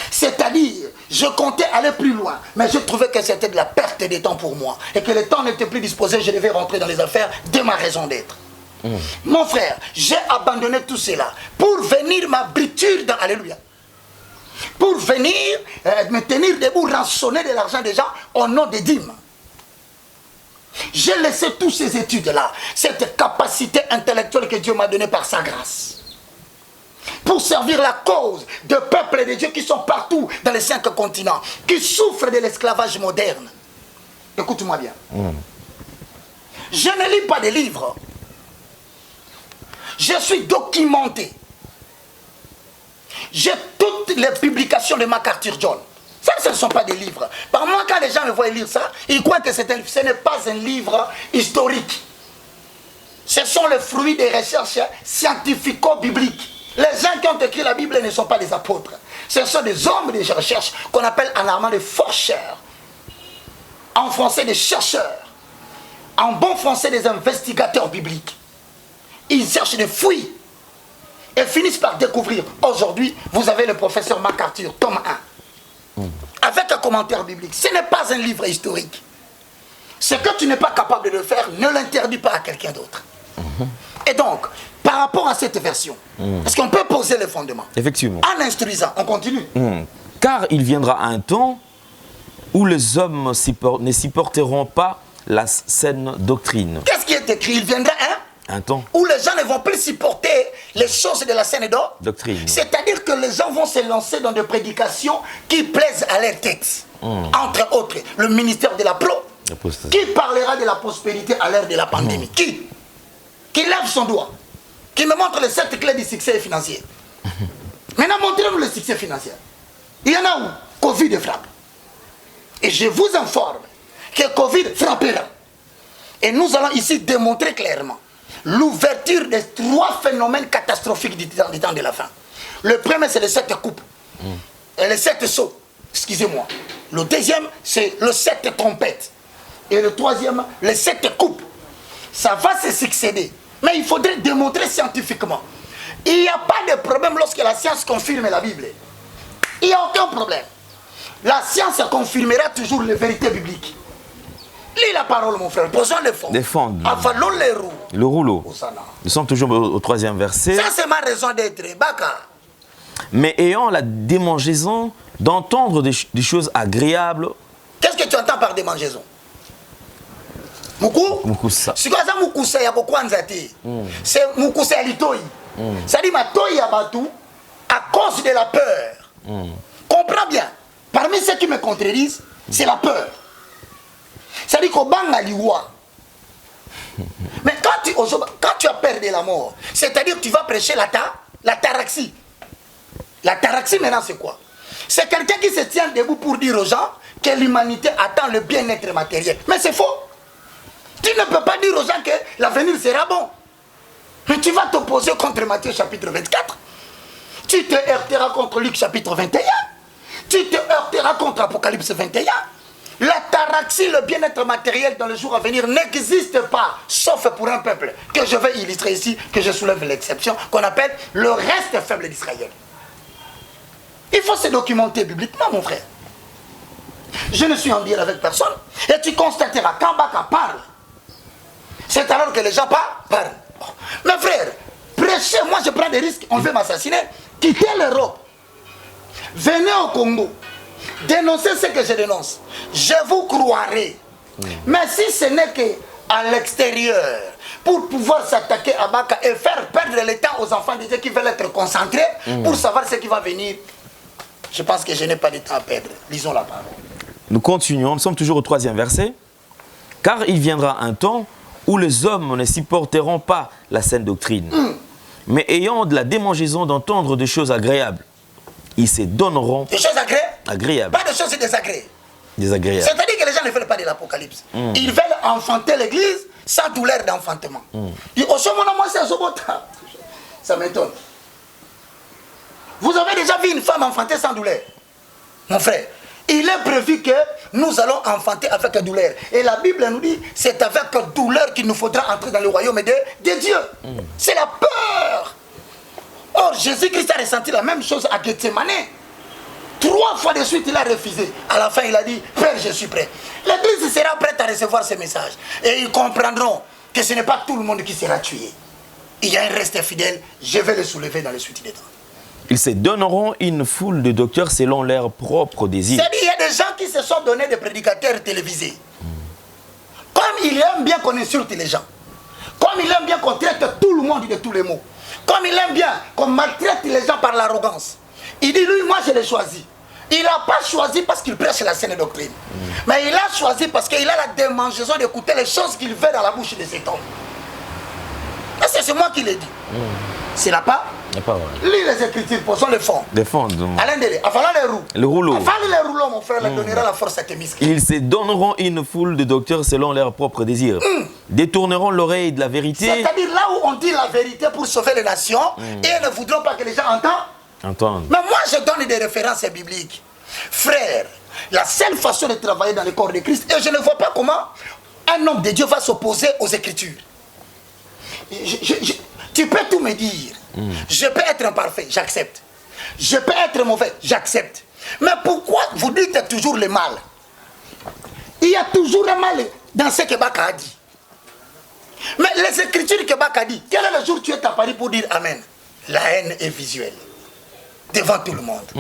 C'est-à-dire, je comptais aller plus loin, mais je trouvais que c'était de la perte de temps pour moi et que le temps n'était plus disposé, je devais rentrer dans les affaires de ma raison d'être. Mon frère, j'ai abandonné tout cela pour venir m'abriture dans Alléluia. Pour venir me tenir debout, rançonner de l'argent des gens au nom des dîmes. J'ai laissé toutes ces études-là, cette capacité intellectuelle que Dieu m'a donnée par sa grâce, pour servir la cause de peuples de Dieu qui sont partout dans les 5 continents, qui souffrent de l'esclavage moderne. Écoute-moi bien. Je ne lis pas de livres. Je suis documenté. J'ai toutes les publications de MacArthur John. Ça, ce ne sont pas des livres. Par moi, quand les gens me voient lire ça, ils croient que c'est un livre. Ce n'est pas un livre historique. Ce sont les fruits des recherches scientifico-bibliques. Les gens qui ont écrit la Bible ne sont pas des apôtres. Ce sont des hommes de recherche qu'on appelle en allemand des forschers. En français, des chercheurs. En bon français, des investigateurs bibliques. Ils cherchent des fouilles et finissent par découvrir. Aujourd'hui, vous avez le professeur MacArthur, tome 1, avec un commentaire biblique. Ce n'est pas un livre historique. Ce que tu n'es pas capable de faire, ne l'interdis pas à quelqu'un d'autre. Et donc, par rapport à cette version, parce qu'on peut poser les fondements. Effectivement. En instruisant, on continue. Car il viendra un temps où les hommes ne supporteront pas la saine doctrine. Qu'est-ce qui est écrit? Il viendra un temps où les gens ne vont plus supporter les choses de la saine doctrine. C'est-à-dire que les gens vont se lancer dans des prédications qui plaisent à leur tête. Entre autres, le ministère de la pro, qui parlera de la prospérité à l'ère de la pandémie. Qui lève son doigt, qui me montre les 7 clés du succès financier. Maintenant, montrez-nous le succès financier. Il y en a où Covid frappe. Et je vous informe que Covid frappera. Et nous allons ici démontrer clairement l'ouverture des 3 phénomènes catastrophiques du temps de la fin. Le premier, c'est les 7 coupes. Et les 7 sauts. Excusez-moi. Le deuxième, c'est le 7 trompettes. Et le troisième, les 7 coupes. Ça va se succéder. Mais il faudrait démontrer scientifiquement. Il n'y a pas de problème lorsque la science confirme la Bible. Il n'y a aucun problème. La science confirmera toujours les vérités bibliques. Lis la parole, mon frère. Posons le fond. Défendre. Avalons les roues. Le rouleau. Nous sommes toujours au 3e verset. Ça, c'est ma raison d'être. Baka. Mais ayant la démangeaison d'entendre des choses agréables. Qu'est-ce que tu entends par démangeaison? Mukusa. C'est quoi ça, Mukusa ya bokwanzati? C'est Mukusa ya litoi. Ça dit ma toi ya batou à cause de la peur. Comprends bien. Parmi ceux qui me contredisent, c'est la peur. Ça dit qu'au bang à l'iwa. Mais quand tu as peur de la mort, c'est-à-dire que tu vas prêcher la taraxie. La taraxie maintenant c'est quoi? C'est quelqu'un qui se tient debout pour dire aux gens que l'humanité attend le bien-être matériel. Mais c'est faux. Tu ne peux pas dire aux gens que l'avenir sera bon. Mais tu vas t'opposer contre Matthieu chapitre 24. Tu te heurteras contre Luc chapitre 21. Tu te heurteras contre Apocalypse 21. La l'ataraxie, le bien-être matériel dans le jour à venir n'existe pas, sauf pour un peuple, que je vais illustrer ici, que je soulève l'exception, qu'on appelle le reste faible d'Israël. Il faut se documenter bibliquement, mon frère. Je ne suis en deal avec personne, et tu constateras quand Baka parle, c'est alors que les gens parlent. Mes frères, prêchez, moi je prends des risques, on veut m'assassiner, quittez l'Europe, venez au Congo, dénoncez ce que je dénonce, je vous croirai. Mais si ce n'est qu'à l'extérieur, pour pouvoir s'attaquer à Baka et faire perdre le temps aux enfants de Dieu qui veulent être concentrés pour savoir ce qui va venir, je pense que je n'ai pas de temps à perdre. Lisons la parole. Nous continuons, nous sommes toujours au 3e verset. Car il viendra un temps où les hommes ne supporteront pas la saine doctrine, mais ayant de la démangeaison d'entendre des choses agréables, ils se donneront... Des choses agréables. Pas de choses désagréables. Désagréables. C'est-à-dire que les gens ne veulent pas de l'Apocalypse. Ils veulent enfanter l'Église sans douleur d'enfantement. Ça m'étonne. Vous avez déjà vu une femme enfanter sans douleur? Mon frère, il est prévu que nous allons enfanter avec douleur. Et la Bible nous dit, c'est avec douleur qu'il nous faudra entrer dans le royaume de Dieu. C'est la peur. Or, Jésus-Christ a ressenti la même chose à Gethsemane. 3 fois de suite, il a refusé. À la fin, il a dit, Père, je suis prêt. L'Église sera prête à recevoir ce message. Et ils comprendront que ce n'est pas tout le monde qui sera tué. Il y a un reste fidèle, je vais le soulever dans le suite des temps. Ils se donneront une foule de docteurs selon leurs propres désirs. C'est-à-dire qu'il y a des gens qui se sont donnés des prédicateurs télévisés. Comme il aime bien qu'on insulte les gens. Comme il aime bien qu'on traite tout le monde de tous les mots. Comme il aime bien qu'on maltraite les gens par l'arrogance. Il dit, lui, moi, je l'ai choisi. Il n'a pas choisi parce qu'il prêche la saine doctrine. Mais il a choisi parce qu'il a la démangeaison d'écouter les choses qu'il veut dans la bouche de cet homme. C'est moi qui l'ai dit. C'est là pas. Pas vrai. Lis les Écritures, posons le fond. Alain Délé, avant les roues. Le rouleau. Avant les rouleaux, mon frère, leur donnera la force à tes muscles. Ils se donneront une foule de docteurs selon leurs propres désirs. Détourneront l'oreille de la vérité. C'est-à-dire là où on dit la vérité pour sauver les nations, et elles ne voudront pas que les gens entendent. Mais moi, je donne des références bibliques. Frère, la seule façon de travailler dans le corps de Christ, et je ne vois pas comment un homme de Dieu va s'opposer aux Écritures. Tu peux tout me dire. Je peux être imparfait, j'accepte. Je peux être mauvais, j'accepte. Mais pourquoi vous dites toujours le mal? Il y a toujours le mal dans ce que Baka a dit. Mais les Écritures que Baka a dit, quel est le jour où tu es apparu pour dire Amen? La haine est visuelle. Devant tout le monde.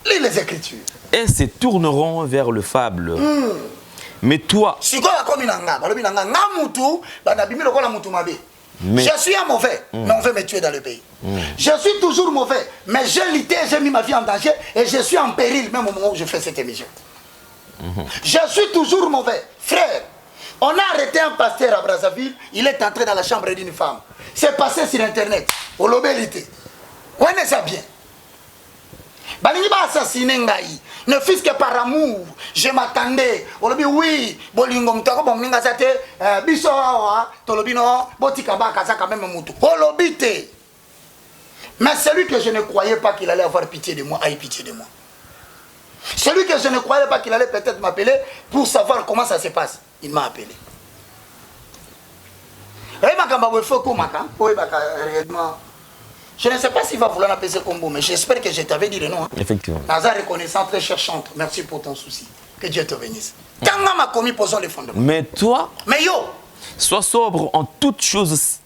Lis les Écritures. Et se tourneront vers le fable. Mais toi... Je suis un mauvais, mais on veut me tuer dans le pays. Je suis toujours mauvais, mais j'ai lutté, j'ai mis ma vie en danger et je suis en péril même au moment où je fais cette émission. Je suis toujours mauvais. Frère, on a arrêté un pasteur à Brazzaville, il est entré dans la chambre d'une femme. C'est passé sur Internet. Au lobélité. On est ça bien. Balingi ba assassiné ngai. Ne fût-ce que par amour, je m'attendais. Olobi oui, bolingo mtako boninga sate biso awa, tolobi no, botika ba kaza quand même mutu. Olobite. Mais celui que je ne croyais pas qu'il allait avoir pitié de moi, a eu pitié de moi. Celui que je ne croyais pas qu'il allait peut-être m'appeler pour savoir comment ça se passe, il m'a appelé. Je ne sais pas s'il va vouloir appeler combo, mais j'espère que je t'avais dit le nom. Hein. Effectivement. Nazar reconnaissant, très cher chante. Merci pour ton souci. Que Dieu te bénisse. Quand m'a commis, posons les fondements. Mais toi, mais yo, sois sobre en toutes choses.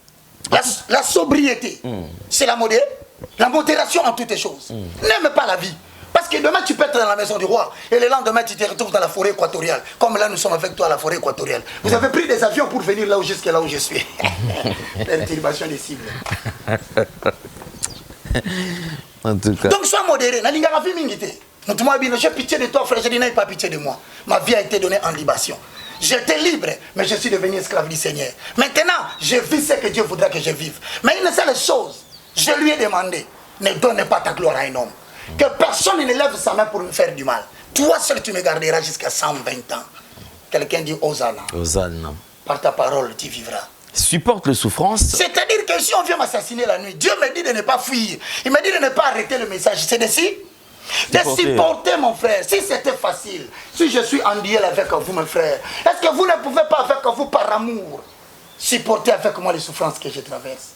La sobriété, c'est la modération en toutes choses. N'aime pas la vie. Parce que demain, tu peux être dans la maison du roi. Et le lendemain, tu te retrouves dans la forêt équatoriale. Comme là, nous sommes avec toi à la forêt équatoriale. Vous avez pris des avions pour venir là où, jusqu'à là où je suis. Perturbation des cibles. En tout cas. Donc, sois modéré. J'ai pitié de toi, frère. Je dis, n'aie pas pitié de moi. Ma vie a été donnée en libation. J'étais libre, mais je suis devenu esclave du Seigneur. Maintenant, je vis ce que Dieu voudra que je vive. Mais une seule chose, je lui ai demandé, ne donne pas ta gloire à un homme. Que personne ne lève sa main pour me faire du mal. Toi seul, tu me garderas jusqu'à 120 ans. Quelqu'un dit Hosanna. Hosanna. Par ta parole, tu vivras. Supporte les souffrances. C'est-à-dire que si on vient m'assassiner la nuit, Dieu me dit de ne pas fuir. Il me dit de ne pas arrêter le message. C'est de si. De supporter mon frère. Si c'était facile, si je suis en duel avec vous, mes frères, est-ce que vous ne pouvez pas, avec vous, par amour, supporter avec moi les souffrances que je traverse?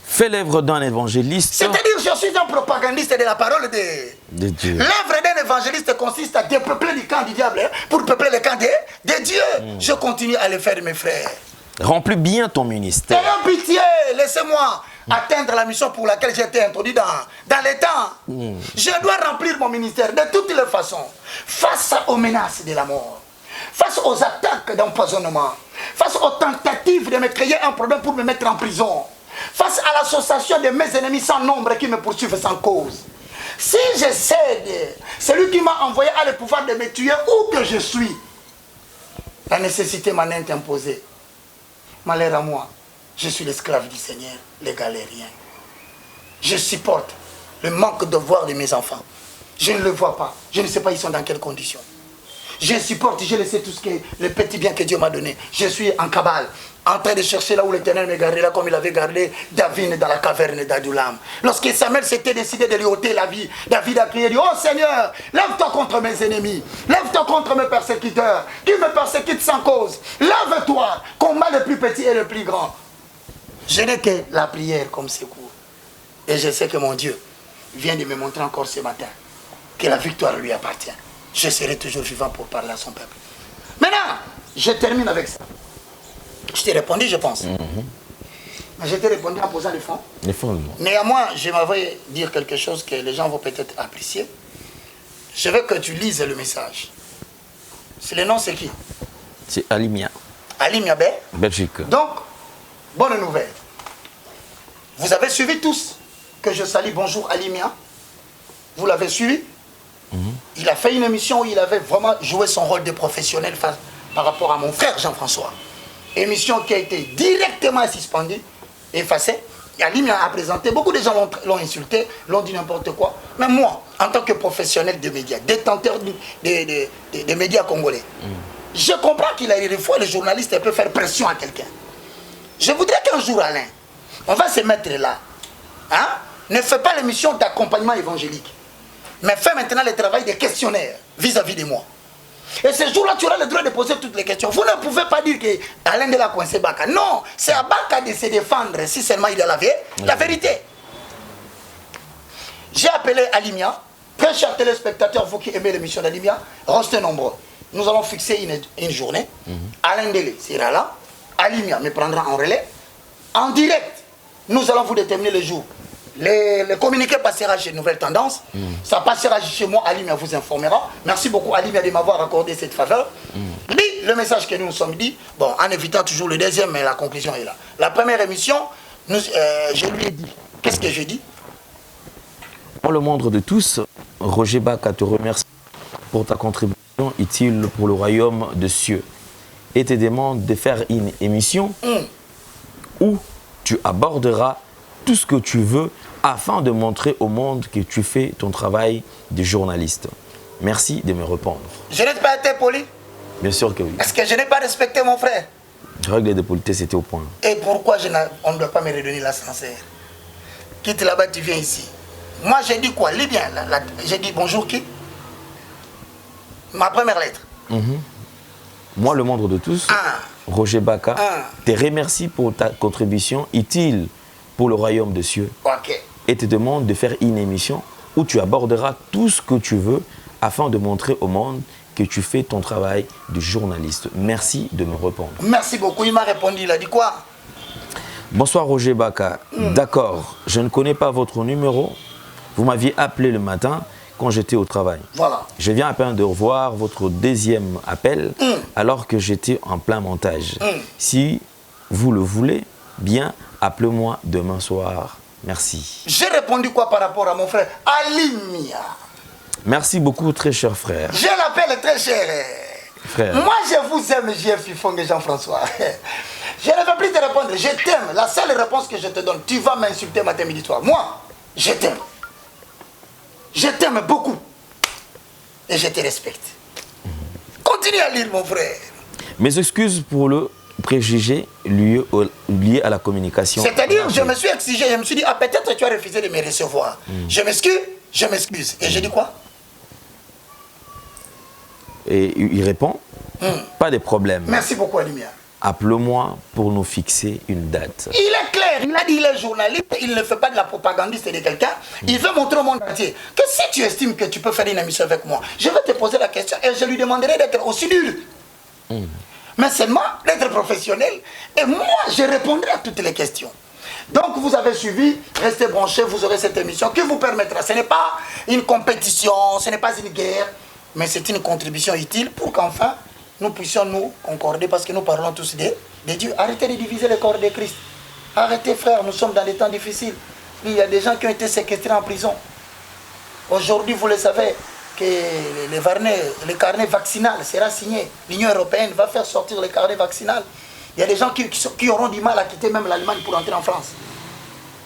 Fais l'œuvre d'un évangéliste. C'est-à-dire, je suis un propagandiste de la parole de Dieu. L'œuvre d'un évangéliste consiste à dépeupler le camp du diable pour peupler le camp de Dieu. Je continue à le faire, mes frères. Remplis bien ton ministère. Ayez pitié, laissez-moi atteindre la mission pour laquelle j'ai été introduit dans les temps. Je dois remplir mon ministère de toutes les façons. Face aux menaces de la mort, face aux attaques d'empoisonnement, face aux tentatives de me créer un problème pour me mettre en prison, face à l'association de mes ennemis sans nombre qui me poursuivent sans cause. Si je cède, celui qui m'a envoyé a le pouvoir de me tuer où que je suis. La nécessité m'en est imposée. Malheur à moi, je suis l'esclave du Seigneur, le galérien. Je supporte le manque de voir de mes enfants. Je ne le vois pas. Je ne sais pas ils sont dans quelles conditions. Je supporte, je laissé tout ce que le petit bien que Dieu m'a donné. Je suis en cabale, en train de chercher là où l'Éternel me gardait, là comme il avait gardé David dans la caverne d'Adulam. Lorsque Samuel s'était décidé de lui ôter la vie, David a crié, dit, oh Seigneur, lève-toi contre mes ennemis, lève-toi contre mes persécuteurs, qui me persécutent sans cause. Lève-toi, combat le plus petit et le plus grand. Je n'ai que la prière comme secours. Et je sais que mon Dieu vient de me montrer encore ce matin que la victoire lui appartient. Je serai toujours vivant pour parler à son peuple. Maintenant, je termine avec ça. Je t'ai répondu, je pense. Mais je t'ai répondu en posant les fonds. Les fonds. Néanmoins, je m'avais dire quelque chose que les gens vont peut-être apprécier. Je veux que tu lises le message. Le nom, c'est qui? C'est Alimia. Alimia Bé. Belgique. Donc, bonne nouvelle. Vous avez suivi tous que je salue. Bonjour Alimia. Vous l'avez suivi? Il a fait une émission où il avait vraiment joué son rôle de professionnel par rapport à mon frère Jean-François. Émission qui a été directement suspendue, effacée. Alimia a présenté, beaucoup de gens l'ont insulté, l'ont dit n'importe quoi. Mais moi, en tant que professionnel de médias, détenteur des médias congolais, je comprends qu'il a des fois, les journalistes peuvent faire pression à quelqu'un. Je voudrais qu'un jour, Alain, on va se mettre là. Hein? Ne fais pas l'émission d'accompagnement évangélique. Mais fais maintenant le travail des questionnaires vis-à-vis de moi. Et ce jour-là, tu auras le droit de poser toutes les questions. Vous ne pouvez pas dire qu'Alain de la coincé Baka. Non, c'est à Baka de se défendre si seulement il a la vérité. J'ai appelé Alimia. Très chers téléspectateurs, vous qui aimez l'émission d'Alimia, restez nombreux. Nous allons fixer une journée. Alain Dele sera là. Alimia me prendra en relais. En direct, nous allons vous déterminer le jour. Le communiqué passera chez Nouvelle Tendance. Ça passera chez moi. Alimia vous informera. Merci beaucoup Alimia de m'avoir accordé cette faveur. Le message que nous nous sommes dit, bon, en évitant toujours le deuxième, mais la conclusion est là. La première émission, je lui ai dit. Qu'est-ce que je dis? Pour le moindre de tous, Roger Baka te remercie pour ta contribution utile pour le royaume de cieux et te demande de faire une émission où tu aborderas tout ce que tu veux afin de montrer au monde que tu fais ton travail de journaliste. Merci de me répondre. Je n'ai pas été poli? Bien sûr que oui. Est-ce que je n'ai pas respecté mon frère? Règle de politesse était au point. Et pourquoi on ne doit pas me redonner l'ascenseur? Quitte là-bas, tu viens ici. Moi, j'ai dit quoi? Lis bien. J'ai dit bonjour qui? Ma première lettre. Moi, le moindre de tous, Roger Baka, te remercie pour ta contribution utile pour le royaume de cieux. Et te demande de faire une émission où tu aborderas tout ce que tu veux afin de montrer au monde que tu fais ton travail de journaliste. Merci de me répondre. Merci beaucoup. Il m'a répondu. Il a dit quoi? Bonsoir Roger Baka. D'accord, je ne connais pas votre numéro. Vous m'aviez appelé le matin quand j'étais au travail. Voilà. Je viens à peine de revoir votre deuxième appel alors que j'étais en plein montage. Si vous le voulez, bien, appelez-moi demain soir. Merci. J'ai répondu quoi par rapport à mon frère Alimia? Merci beaucoup, très cher frère. Je l'appelle très cher. Frère. Moi, je vous aime, J.F. Fifong et Jean-François. Je ne vais plus te répondre. Je t'aime. La seule réponse que je te donne, tu vas m'insulter matin, midi, soir. Moi, je t'aime. Je t'aime beaucoup. Et je te respecte. Continue à lire, mon frère. Mes excuses pour le préjugés liés à la communication. C'est-à-dire, je me suis exigé, je me suis dit, ah, peut-être tu as refusé de me recevoir. Je m'excuse. Et j'ai dit quoi? Et il répond, pas de problème. Merci beaucoup, Lumière. Appelle-moi pour nous fixer une date. Il est clair, il a dit, il est journaliste, il ne fait pas de la propagandiste de quelqu'un. Il veut montrer au monde entier que si tu estimes que tu peux faire une émission avec moi, je vais te poser la question et je lui demanderai d'être aussi nul. Mais seulement d'être professionnel. Et moi, je répondrai à toutes les questions. Donc, vous avez suivi, restez branchés, vous aurez cette émission qui vous permettra. Ce n'est pas une compétition, ce n'est pas une guerre, mais c'est une contribution utile pour qu'enfin, nous puissions nous concorder parce que nous parlons tous de Dieu. Arrêtez de diviser le corps de Christ. Arrêtez, frères, nous sommes dans des temps difficiles. Il y a des gens qui ont été séquestrés en prison. Aujourd'hui, vous le savez, que le carnet vaccinal sera signé. L'Union européenne va faire sortir le carnet vaccinal. Il y a des gens qui auront du mal à quitter même l'Allemagne pour entrer en France.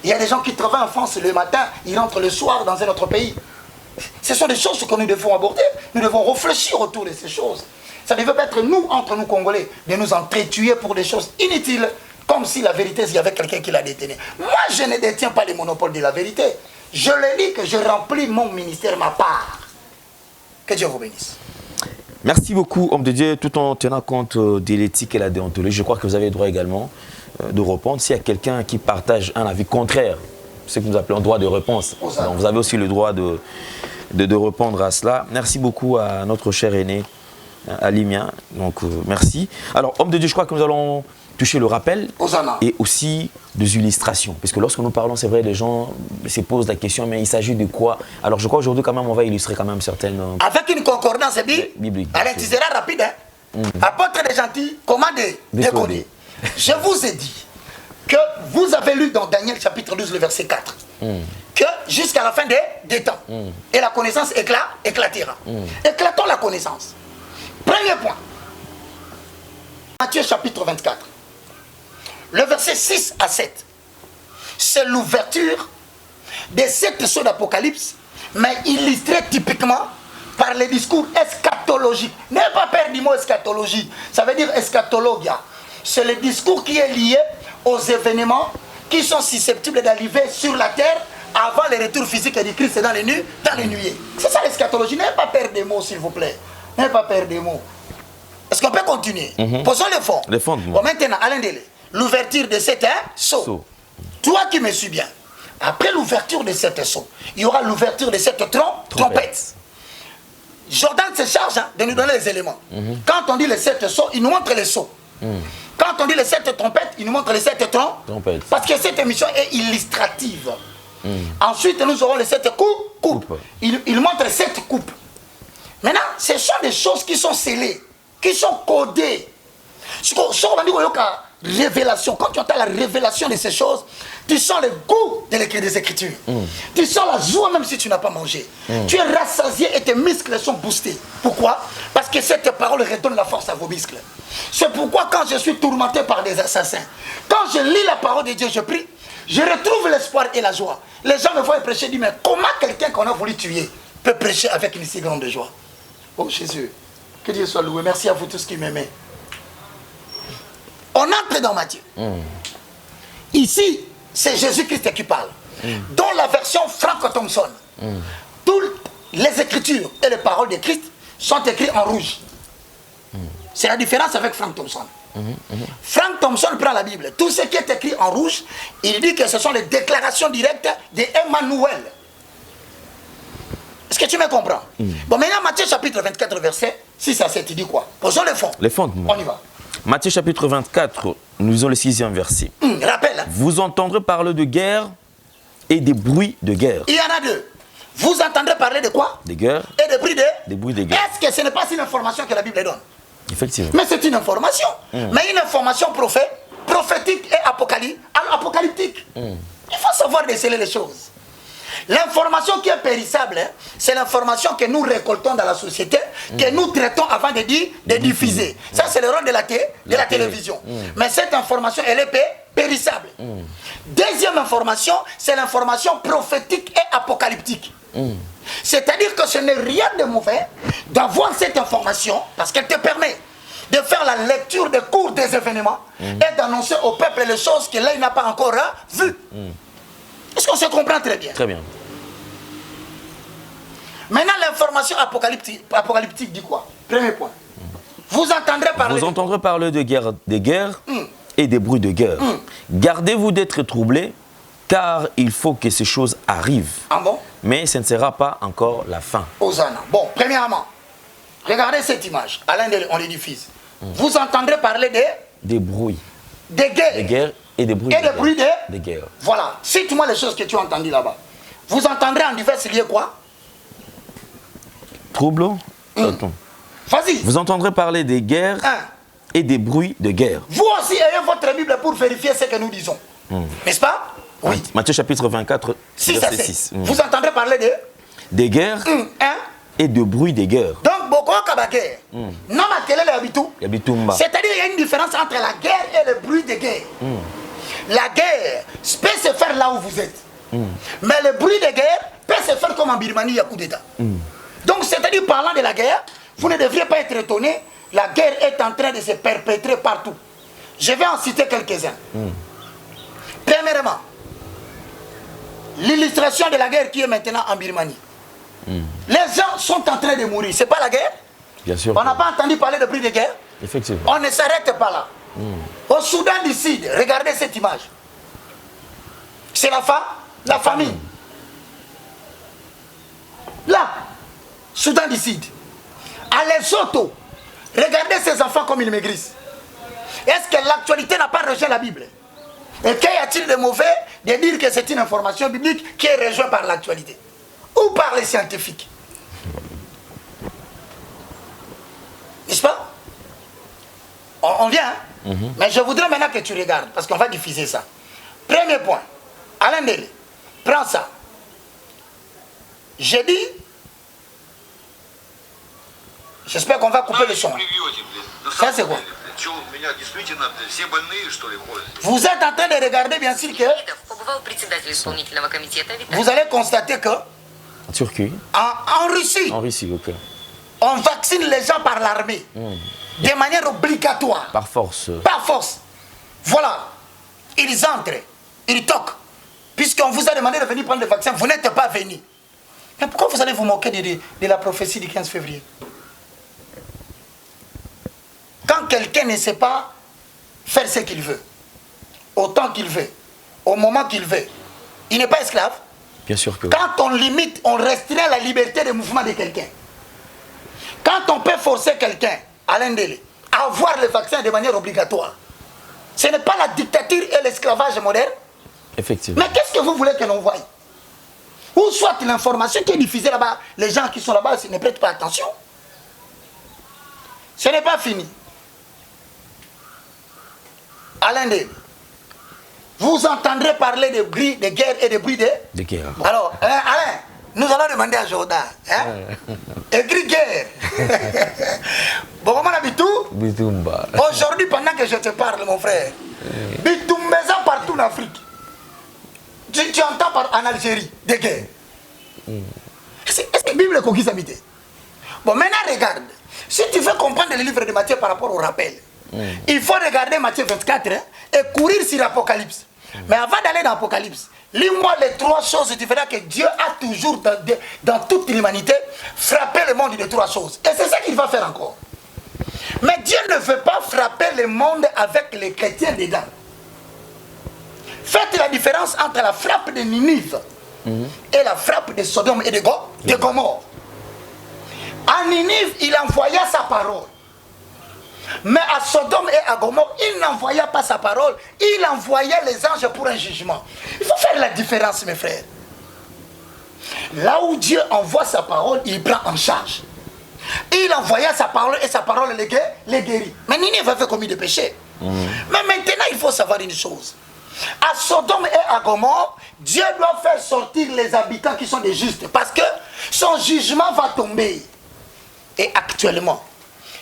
Il y a des gens qui travaillent en France le matin, ils rentrent le soir dans un autre pays. Ce sont des choses que nous devons aborder. Nous devons réfléchir autour de ces choses. Ça ne devait pas être nous, entre nous Congolais, de nous entretuer pour des choses inutiles, comme si la vérité, il y avait quelqu'un qui la détenait. Moi, je ne détiens pas le monopole de la vérité. Je le dis que je remplis mon ministère, ma part. Que Dieu vous bénisse. Merci beaucoup, homme de Dieu, tout en tenant compte de l'éthique et la déontologie. Je crois que vous avez le droit également de répondre. S'il y a quelqu'un qui partage un avis contraire, ce que nous appelons droit de réponse, donc vous avez aussi le droit de répondre à cela. Merci beaucoup à notre cher aîné, Alimien. Donc, merci. Alors, homme de Dieu, je crois que nous allons toucher le rappel et aussi des illustrations. Parce que lorsque nous parlons, c'est vrai, les gens se posent la question, mais il s'agit de quoi? Alors, je crois qu'aujourd'hui, quand même, on va illustrer quand même certaines... Avec une concordance biblique. Allez, tu seras rapide, hein? Apôtre des gentils, comment décoder? Je vous ai dit que vous avez lu dans Daniel chapitre 12, le verset 4, que jusqu'à la fin des temps, et la connaissance éclatera. Éclatons la connaissance. Premier point. Matthieu chapitre 24. Le verset 6 à 7. C'est l'ouverture des 7 sceaux d'Apocalypse, mais illustré typiquement par les discours eschatologiques. N'ayez pas peur du mot eschatologie. Ça veut dire eschatologia. C'est le discours qui est lié aux événements qui sont susceptibles d'arriver sur la terre avant le retour physique du Christ dans les nuées. C'est ça l'eschatologie. N'ayez pas peur des mots, s'il vous plaît. N'ayez pas peur des mots. Est-ce qu'on peut continuer? Posons le fond. Les fondements. Bon, maintenant, Alain Délé, l'ouverture de cet sceau. Toi qui me suis bien, après l'ouverture de cet sceau, il y aura l'ouverture de cette trompette. Jordan se charge de nous donner les éléments. Quand on dit les 7 sceaux, il nous montre les sceaux. Quand on dit les 7 trompettes, il nous montre les 7 trompettes. Parce que cette émission est illustrative. Ensuite, nous aurons les 7 coupes. Il montre 7 coupes. Maintenant, ce sont des choses qui sont scellées, qui sont codées. Révélation. Quand tu entends la révélation de ces choses, tu sens le goût des Écritures. Tu sens la joie même si tu n'as pas mangé. Tu es rassasié et tes muscles sont boostés. Pourquoi? Parce que cette parole redonne la force à vos muscles. C'est pourquoi quand je suis tourmenté par des assassins, quand je lis la parole de Dieu, je prie, je retrouve l'espoir et la joie. Les gens me voient prêcher, disent, mais comment quelqu'un qu'on a voulu tuer peut prêcher avec une si grande joie? Oh Jésus, que Dieu soit loué. Merci à vous tous qui m'aimez. On entre dans Matthieu. Ici, c'est Jésus-Christ qui parle. Dans la version Frank Thompson, toutes les Écritures et les paroles de Christ sont écrites en rouge. C'est la différence avec Frank Thompson. Frank Thompson prend la Bible. Tout ce qui est écrit en rouge, il dit que ce sont les déclarations directes d'Emmanuel. Est-ce que tu me comprends? Bon, maintenant, Matthieu chapitre 24, verset 6 à 7, il dit quoi? Posons le fond. Les fondements. On y va. Matthieu chapitre 24, nous lisons le 6e verset. Rappel. Vous entendrez parler de guerre et des bruits de guerre. Il y en a deux. Vous entendrez parler de quoi? Des guerres. Et des bruits de guerre. Est-ce que ce n'est pas une information que la Bible donne? Effectivement. Mais c'est une information. Mais une information prophétique et apocalyptique. Il faut savoir déceler les choses. L'information qui est périssable, c'est l'information que nous récoltons dans la société, que nous traitons avant de diffuser. Ça, c'est le rôle de la télévision. Mais cette information, elle est périssable. Deuxième information, c'est l'information prophétique et apocalyptique. C'est-à-dire que ce n'est rien de mauvais d'avoir cette information, parce qu'elle te permet de faire la lecture des cours des événements et d'annoncer au peuple les choses que l'œil n'a pas encore vues. Est-ce qu'on se comprend très bien? Très bien. Maintenant, l'information apocalyptique dit quoi? Premier point. Vous entendrez parler... Vous entendrez parler de guerre, des guerres et des bruits de guerre. Gardez-vous d'être troublés, car il faut que ces choses arrivent. Ah bon? Mais ce ne sera pas encore la fin. Hosanna. Bon, premièrement, regardez cette image. Alain, on les diffuse. Vous entendrez parler des bruits. Des guerres. Des guerres et des bruits. Et des bruits des guerres. Voilà. Cite-moi les choses que tu as entendues là-bas. Vous entendrez en divers liés quoi? Trouble. Attends. Vas-y. Vous entendrez parler des guerres et des bruits de guerre. Vous aussi ayez votre Bible pour vérifier ce que nous disons. N'est-ce pas? Oui. Matthieu chapitre 24, 6 à verset 7. 6. Vous entendrez parler des guerres et de bruits de guerre. Donc, beaucoup de guerre. Non, mais quel est l'habitu? C'est-à-dire qu'il y a une différence entre la guerre et le bruit de guerre. La guerre peut se faire là où vous êtes. Mais le bruit de guerre peut se faire comme en Birmanie, il y a coup d'État. Donc, c'est-à-dire, parlant de la guerre, vous ne devriez pas être étonné. La guerre est en train de se perpétrer partout. Je vais en citer quelques-uns. Premièrement, l'illustration de la guerre qui est maintenant en Birmanie. Les gens sont en train de mourir. C'est pas la guerre? Bien sûr. On n'a pas entendu parler de bruit de guerre? Effectivement. On ne s'arrête pas là. Au Soudan du Sud, regardez cette image. C'est la famille. Là, Soudan du Sud. À Lesotho, regardez ces enfants comme ils maigrissent. Est-ce que l'actualité n'a pas rejeté la Bible? Et qu'y a-t-il de mauvais de dire que c'est une information biblique qui est rejointe par l'actualité ou par les scientifiques? N'est-ce pas? On vient, hein? Mais je voudrais maintenant que tu regardes, parce qu'on va diffuser ça. Premier point, Alain Délé, prends ça. J'ai dit, j'espère qu'on va couper le son. Ça c'est quoi? Vous êtes en train de regarder, bien sûr, que vous allez constater que En Turquie. En Russie. En Russie, ok. On vaccine les gens par l'armée. De manière obligatoire. Par force. Par force. Voilà. Ils entrent. Ils toquent. Puisqu'on vous a demandé de venir prendre le vaccin, vous n'êtes pas venu. Mais pourquoi vous allez vous moquer de la prophétie du 15 février? Quand quelqu'un ne sait pas faire ce qu'il veut, au temps qu'il veut, au moment qu'il veut, il n'est pas esclave. Bien sûr que oui. Quand on limite, on restreint la liberté de mouvement de quelqu'un. Quand on peut forcer quelqu'un, Alain Délé, à avoir le vaccin de manière obligatoire, ce n'est pas la dictature et l'esclavage moderne. Effectivement. Mais qu'est-ce que vous voulez que l'on voie? Ou soit l'information qui est diffusée là-bas, les gens qui sont là-bas ne prêtent pas attention. Ce n'est pas fini. Alain Délé, vous entendrez parler de bruits de guerre et de bruits de guerre. Alors, Alain, nous allons demander à Jordan. Écrit guerre. Bon, comment on a tout? Bitumba. Aujourd'hui, pendant que je te parle, mon frère, Bitumbeza partout en Afrique. Tu entends en Algérie des guerres. Est-ce que la Bible est coquille s'habiter? Bon, maintenant, regarde. Si tu veux comprendre le livre de Matthieu par rapport au rappel, il faut regarder Matthieu 24 et courir sur l'Apocalypse. Mais avant d'aller dans l'Apocalypse, lis-moi les trois choses et tu verras que Dieu a toujours, dans toute l'humanité, frappé le monde de trois choses. Et c'est ça qu'il va faire encore. Mais Dieu ne veut pas frapper le monde avec les chrétiens dedans. Faites la différence entre la frappe de Ninive et la frappe de Sodome et de Gomorrhe. À Ninive, il envoya sa parole. Mais à Sodome et à Gomorrhe, il n'envoya pas sa parole, il envoyait les anges pour un jugement. Il faut faire la différence, mes frères. Là où Dieu envoie sa parole, il prend en charge. Il envoya sa parole et sa parole les guérit. Mais Ninive avait commis des péchés. Mais maintenant, il faut savoir une chose. À Sodome et à Gomorre, Dieu doit faire sortir les habitants qui sont des justes. Parce que son jugement va tomber. Et actuellement,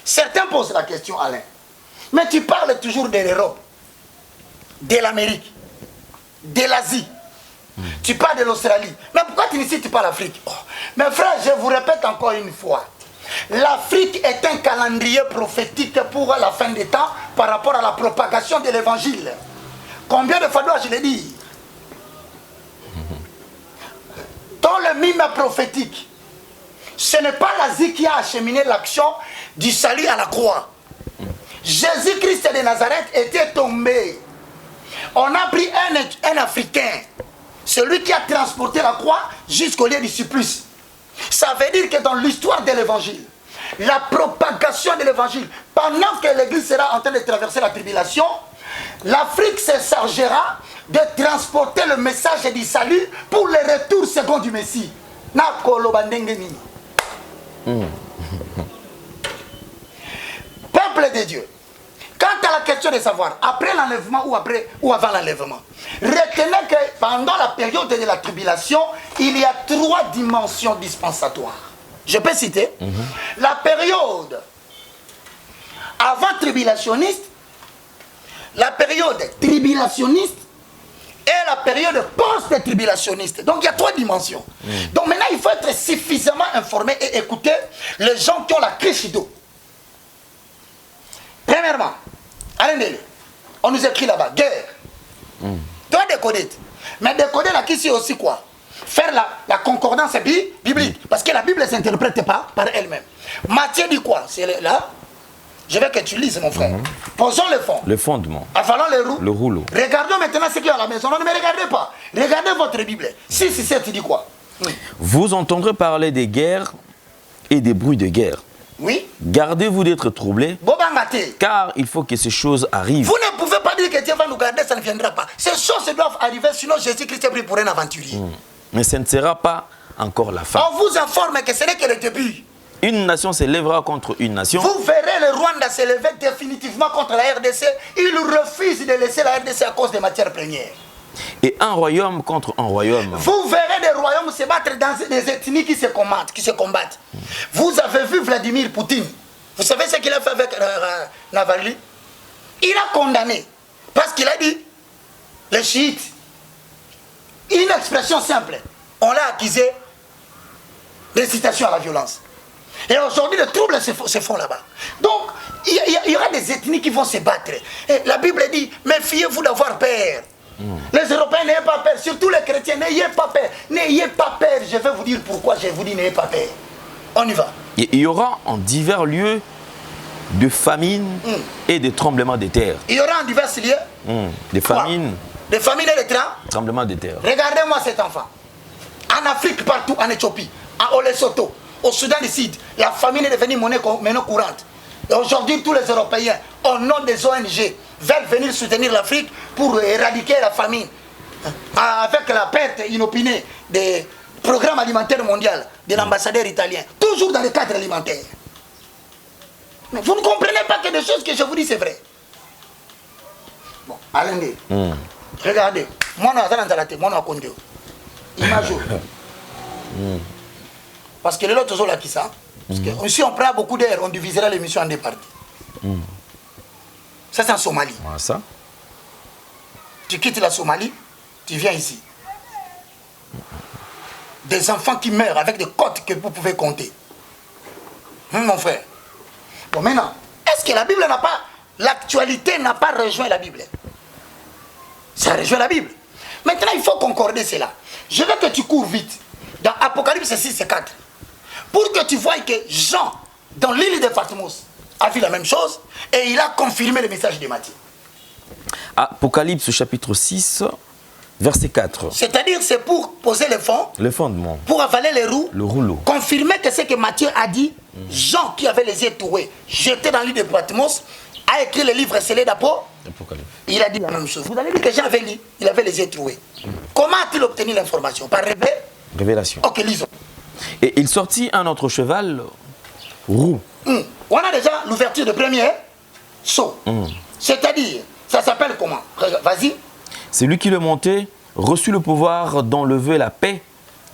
certains posent la question, Alain. Mais tu parles toujours de l'Europe, de l'Amérique, de l'Asie. Tu parles de l'Australie. Mais pourquoi tu ne cites pas l'Afrique? Mes frères, je vous répète encore une fois. L'Afrique est un calendrier prophétique pour la fin des temps par rapport à la propagation de l'évangile. Combien de fois dois-je le dire? Dans le mime prophétique, ce n'est pas l'Asie qui a acheminé l'action du salut à la croix. Jésus-Christ de Nazareth était tombé. On a pris un Africain, celui qui a transporté la croix jusqu'au lieu du supplice. Ça veut dire que dans l'histoire de l'évangile, la propagation de l'évangile, pendant que l'église sera en train de traverser la tribulation, l'Afrique se chargera de transporter le message du salut pour le retour second du Messie. Peuple de Dieu, quant à la question de savoir, après l'enlèvement ou avant l'enlèvement, retenez que pendant la période de la tribulation, il y a 3 dimensions dispensatoires. Je peux citer la période avant tribulationniste, la période tribulationniste et la période post-tribulationniste. Donc il y a 3 dimensions. Donc maintenant il faut être suffisamment informé et écouter les gens qui ont la crise d'eau. Premièrement, on nous écrit là-bas, guerre. Toi décoder. Mais décoder là, qui c'est aussi quoi? Faire la concordance biblique. Parce que la Bible ne s'interprète pas par elle-même. Matthieu dit quoi? C'est là. Je veux que tu lises, mon frère. Posons le fond. Le fondement. Avalons le rouleau. Regardons maintenant ce qu'il y a à la maison. Non, ne me regardez pas. Regardez votre Bible. 6, tu dis quoi? Vous entendrez parler des guerres et des bruits de guerre. Oui. Gardez-vous d'être troublés, car il faut que ces choses arrivent. Vous ne pouvez pas dire que Dieu va nous garder, ça ne viendra pas. Ces choses doivent arriver, sinon Jésus-Christ est pris pour un aventurier. Mais ce ne sera pas encore la fin. On vous informe que ce n'est que le début. Une nation s'élèvera contre une nation. Vous verrez le Rwanda s'élever définitivement contre la RDC. Il refuse de laisser la RDC à cause des matières premières. Et un royaume contre un royaume. Vous verrez des royaumes se battre dans des ethnies qui se combattent. Vous avez vu Vladimir Poutine. Vous savez ce qu'il a fait avec Navalny? Il a condamné. Parce qu'il a dit, les chiites, une expression simple. On l'a accusé d'incitation à la violence. Et aujourd'hui, les troubles se font là-bas. Donc, il y aura des ethnies qui vont se battre. Et la Bible dit, méfiez-vous d'avoir peur. Les Européens, n'ayez pas peur. Surtout les chrétiens, n'ayez pas peur. N'ayez pas peur. Je vais vous dire pourquoi je vous dis n'ayez pas peur. On y va. Et il y aura en divers lieux de famines et de tremblements de terre. Il y aura en divers lieux des famines. Des famines et des tremblements de terre. Regardez-moi cet enfant. En Afrique, partout, en Éthiopie, à Lesotho, au Soudan du Sud, la famine est devenue monnaie courante. Et aujourd'hui, tous les Européens, au nom des ONG, veulent venir soutenir l'Afrique pour éradiquer la famine. Avec la perte inopinée des programmes alimentaires mondiaux de l'ambassadeur italien. Toujours dans le cadre alimentaire. Mais vous ne comprenez pas que des choses que je vous dis, c'est vrai. Bon, allez, regardez. Moi, image. Parce que les autres sont là qui ça. Parce que si on prend beaucoup d'air, on divisera l'émission en 2 parties. Ça, c'est en Somalie. Ah, ça. Tu quittes la Somalie, tu viens ici. Des enfants qui meurent avec des côtes que vous pouvez compter. Mon frère. Bon, maintenant, est-ce que la Bible n'a pas... L'actualité n'a pas rejoint la Bible? Ça rejoint la Bible. Maintenant, il faut concorder cela. Je veux que tu cours vite. Dans Apocalypse 6 et 4. Pour que tu vois que Jean, dans l'île de Patmos, a vu la même chose et il a confirmé le message de Matthieu. Apocalypse chapitre 6, verset 4. C'est-à-dire c'est pour poser le fondement, pour avaler les roues, le rouleau. Confirmer que ce que Matthieu a dit, Jean qui avait les yeux troués, jeté dans l'île de Patmos, a écrit le livre scellé d'Apocalypse. Il a dit la même chose. Vous allez dire que Jean avait lu, il avait les yeux troués. Comment a-t-il obtenu l'information? Par révélation. Ok, lisons. Et il sortit un autre cheval roux. On a déjà l'ouverture de premier saut. C'est-à-dire, ça s'appelle comment? Vas-y. Celui qui le montait reçut le pouvoir d'enlever la paix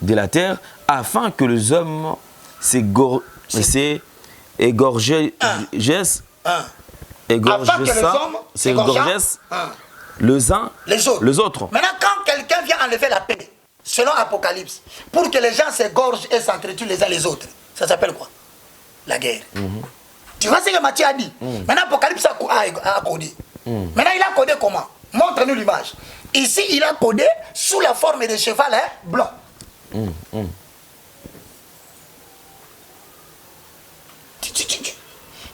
de la terre afin que les hommes s'égorgissent les uns les autres. Maintenant, quand quelqu'un vient enlever la paix, selon Apocalypse, pour que les gens s'égorgent et s'entretuent les uns les autres, ça s'appelle quoi? la guerre. Tu vois ce que Matthieu a dit. Maintenant, Apocalypse a codé. Maintenant, il a codé comment? Montre-nous l'image. Ici, il a codé sous la forme de cheval blanc.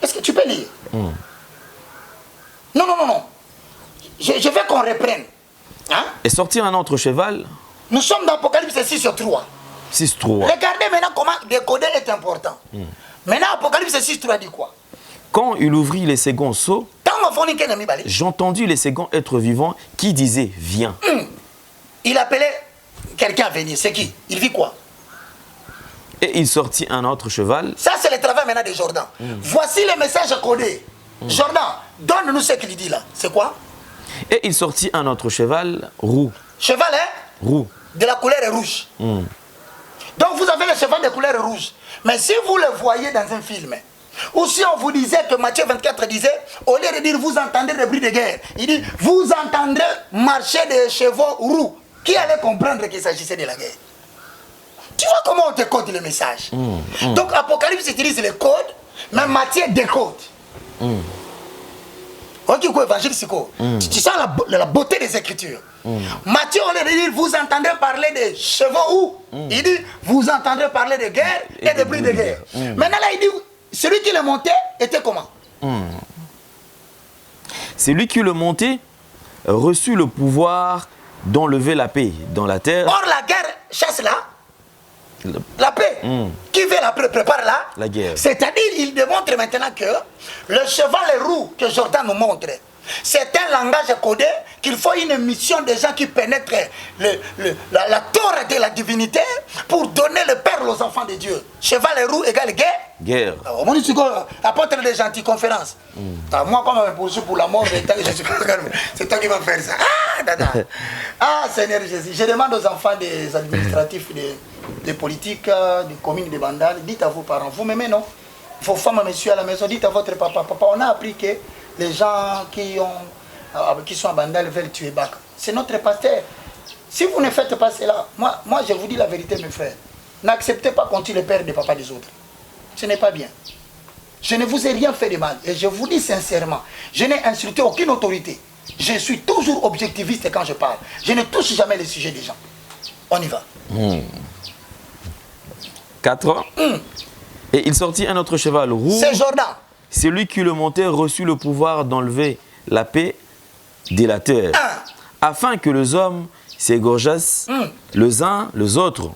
Est-ce que tu peux lire? Non. Je veux qu'on reprenne. Hein? Et sortir un autre cheval. Nous sommes dans Apocalypse 6:3. 6:3. Regardez maintenant comment décoder est important. Maintenant, Apocalypse 6:3 dit quoi? Quand il ouvrit les seconds seaux, j'entendis les seconds êtres vivants qui disaient viens. Il appelait quelqu'un à venir. C'est qui? Il vit quoi? Et il sortit un autre cheval. Ça, c'est le travail maintenant de Jordan. Voici le message codé. Jordan, donne-nous ce qu'il dit là. C'est quoi? Et il sortit un autre cheval roux. Cheval, roux. De la couleur rouge. Donc vous avez le cheval de couleur rouge. Mais si vous le voyez dans un film, ou si on vous disait que Matthieu 24 disait, au lieu de dire vous entendez le bruit de guerre, il dit vous entendrez marcher des chevaux roux. Qui allait comprendre qu'il s'agissait de la guerre? Tu vois comment on décode le message. Donc Apocalypse utilise le code, mais Matthieu décode. Ok, quoi, évangile, c'est quoi? Tu sens la beauté des Écritures. Matthieu, on lui dit, vous entendez parler de chevaux où? Il dit, vous entendez parler de guerre et de bruit de guerre. Maintenant, là, il dit, celui qui le montait était comment? Celui qui le montait reçut le pouvoir d'enlever la paix dans la terre. Or, la guerre chasse là. La paix. Qui veut la paix prépare là. La guerre. C'est-à-dire, il démontre maintenant que le cheval roux que Jordan nous montre, c'est un langage codé qu'il faut une mission des gens qui pénètrent la torre de la divinité pour donner le perle aux enfants de Dieu. Cheval roux égale guerre. Guerre. Au moins, tu apporte des gentilles conférences. Moi, quand on me poursuit pour la mort, c'est toi qui vas faire ça. Ah, dada. Ah, Seigneur Jésus. Je demande aux enfants des administratifs, des politiques, des communes de Bandal, dites à vos parents, vous m'aimez, non? Vos femmes, monsieur à la maison, dites à votre papa, papa, on a appris que les gens qui sont à Bandal veulent tuer Baka. C'est notre pasteur. Si vous ne faites pas cela, moi je vous dis la vérité, mes frères, n'acceptez pas qu'on tue le père des papas des autres. Ce n'est pas bien. Je ne vous ai rien fait de mal. Et je vous dis sincèrement, je n'ai insulté aucune autorité. Je suis toujours objectiviste quand je parle. Je ne touche jamais les sujets des gens. On y va. 4. Et il sortit un autre cheval roux. C'est Jordan. Celui qui le montait reçut le pouvoir d'enlever la paix de la terre, afin que les hommes s'égorgeassent les uns les autres,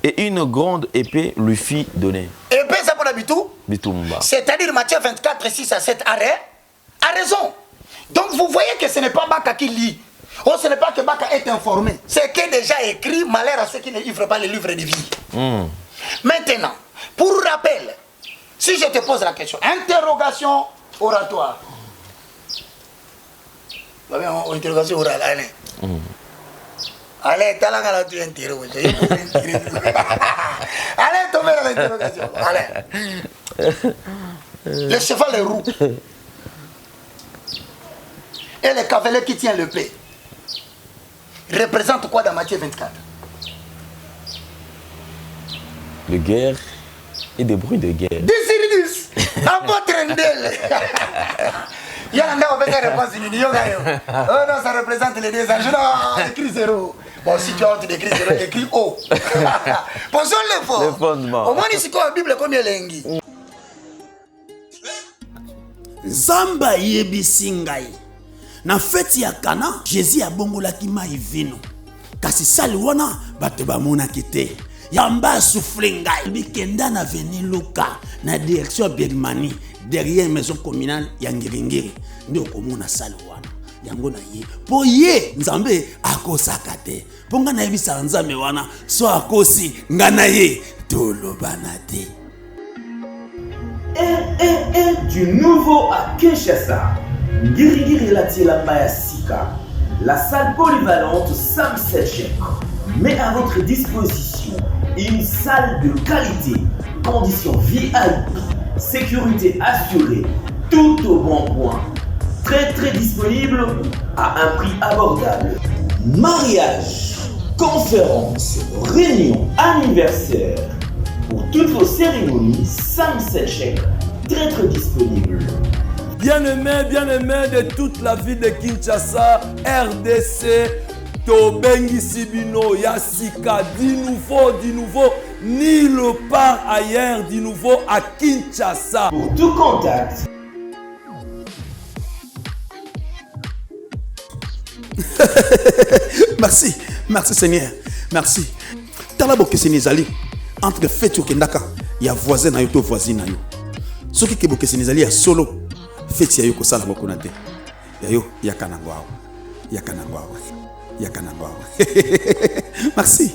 et une grande épée lui fit donner. Épée, ça pour l'habitou. Bitumba. C'est-à-dire Matthieu 24, 6 à 7 arrêt, a raison. Donc vous voyez que ce n'est pas Baka qui lit. Oh, ce n'est pas que Baka est informé. C'est que déjà écrit, malheur à ceux qui ne livrent pas les livres de vie. Maintenant, pour rappel, si je te pose la question, interrogation oratoire. Interrogation orale, allez. Allez, t'as la tu interroges. Allez, tomber dans l'interrogation. Allez. Le cheval est roux. Et le cavalier qui tient l'épée représente quoi dans Matthieu 24? De guerre et des bruits de guerre. Désiridus, apôtre Ndel. Il y a un peu de réponse union. Oh non, ça représente les deux anges. Non, écrit 0. Bon, si tu as honte d'écrire 0, écris O. Posons le fort. Le fondement. Au moins, ici, la Bible, combien lengi? Zamba yebisi ngai. Na feti ya Kana, Jésus abongolaki mai vino. Kasi sali wana bato bamonaki te. Yamba souffle ngai. Bikenda na veni Luka na direction Bergmani derrière maison communale ya Ngiringiri. Ndio komona sali wana. Yango na ye. Po ye Nzambe akosaka te. Ponga na yebisa Nzambe wana so akosi ngana ye tolobana te. Du nouveau à Kinshasa, Ngirigiri Latilamba ya Sika, la salle polyvalente Sam Selchek met à votre disposition une salle de qualité, conditions VIP, sécurité assurée, tout au bon point, très disponible à un prix abordable. Mariage, conférences, réunions, anniversaires, Pour toutes vos cérémonies, Sam Selchek, traître disponible. Bien-aimés de toute la ville de Kinshasa, RDC, Tobengi Sibino, Yassika, du nouveau, nulle part ailleurs, du nouveau à Kinshasa. Pour tout contact, Merci Seigneur, merci. Talabo keseni ezali entre fête okendaka ya voisin na yo to voisine na yo. Soki ke bokeseni ezali ya solo, fête ya yo kosala mokona te. Ya yo yakana ngwao. Merci.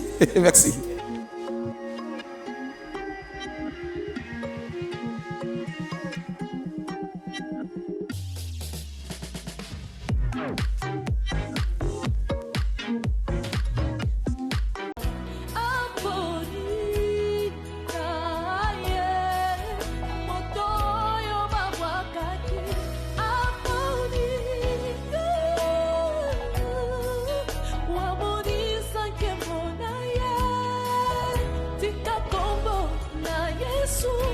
Tika kombo na Yesu.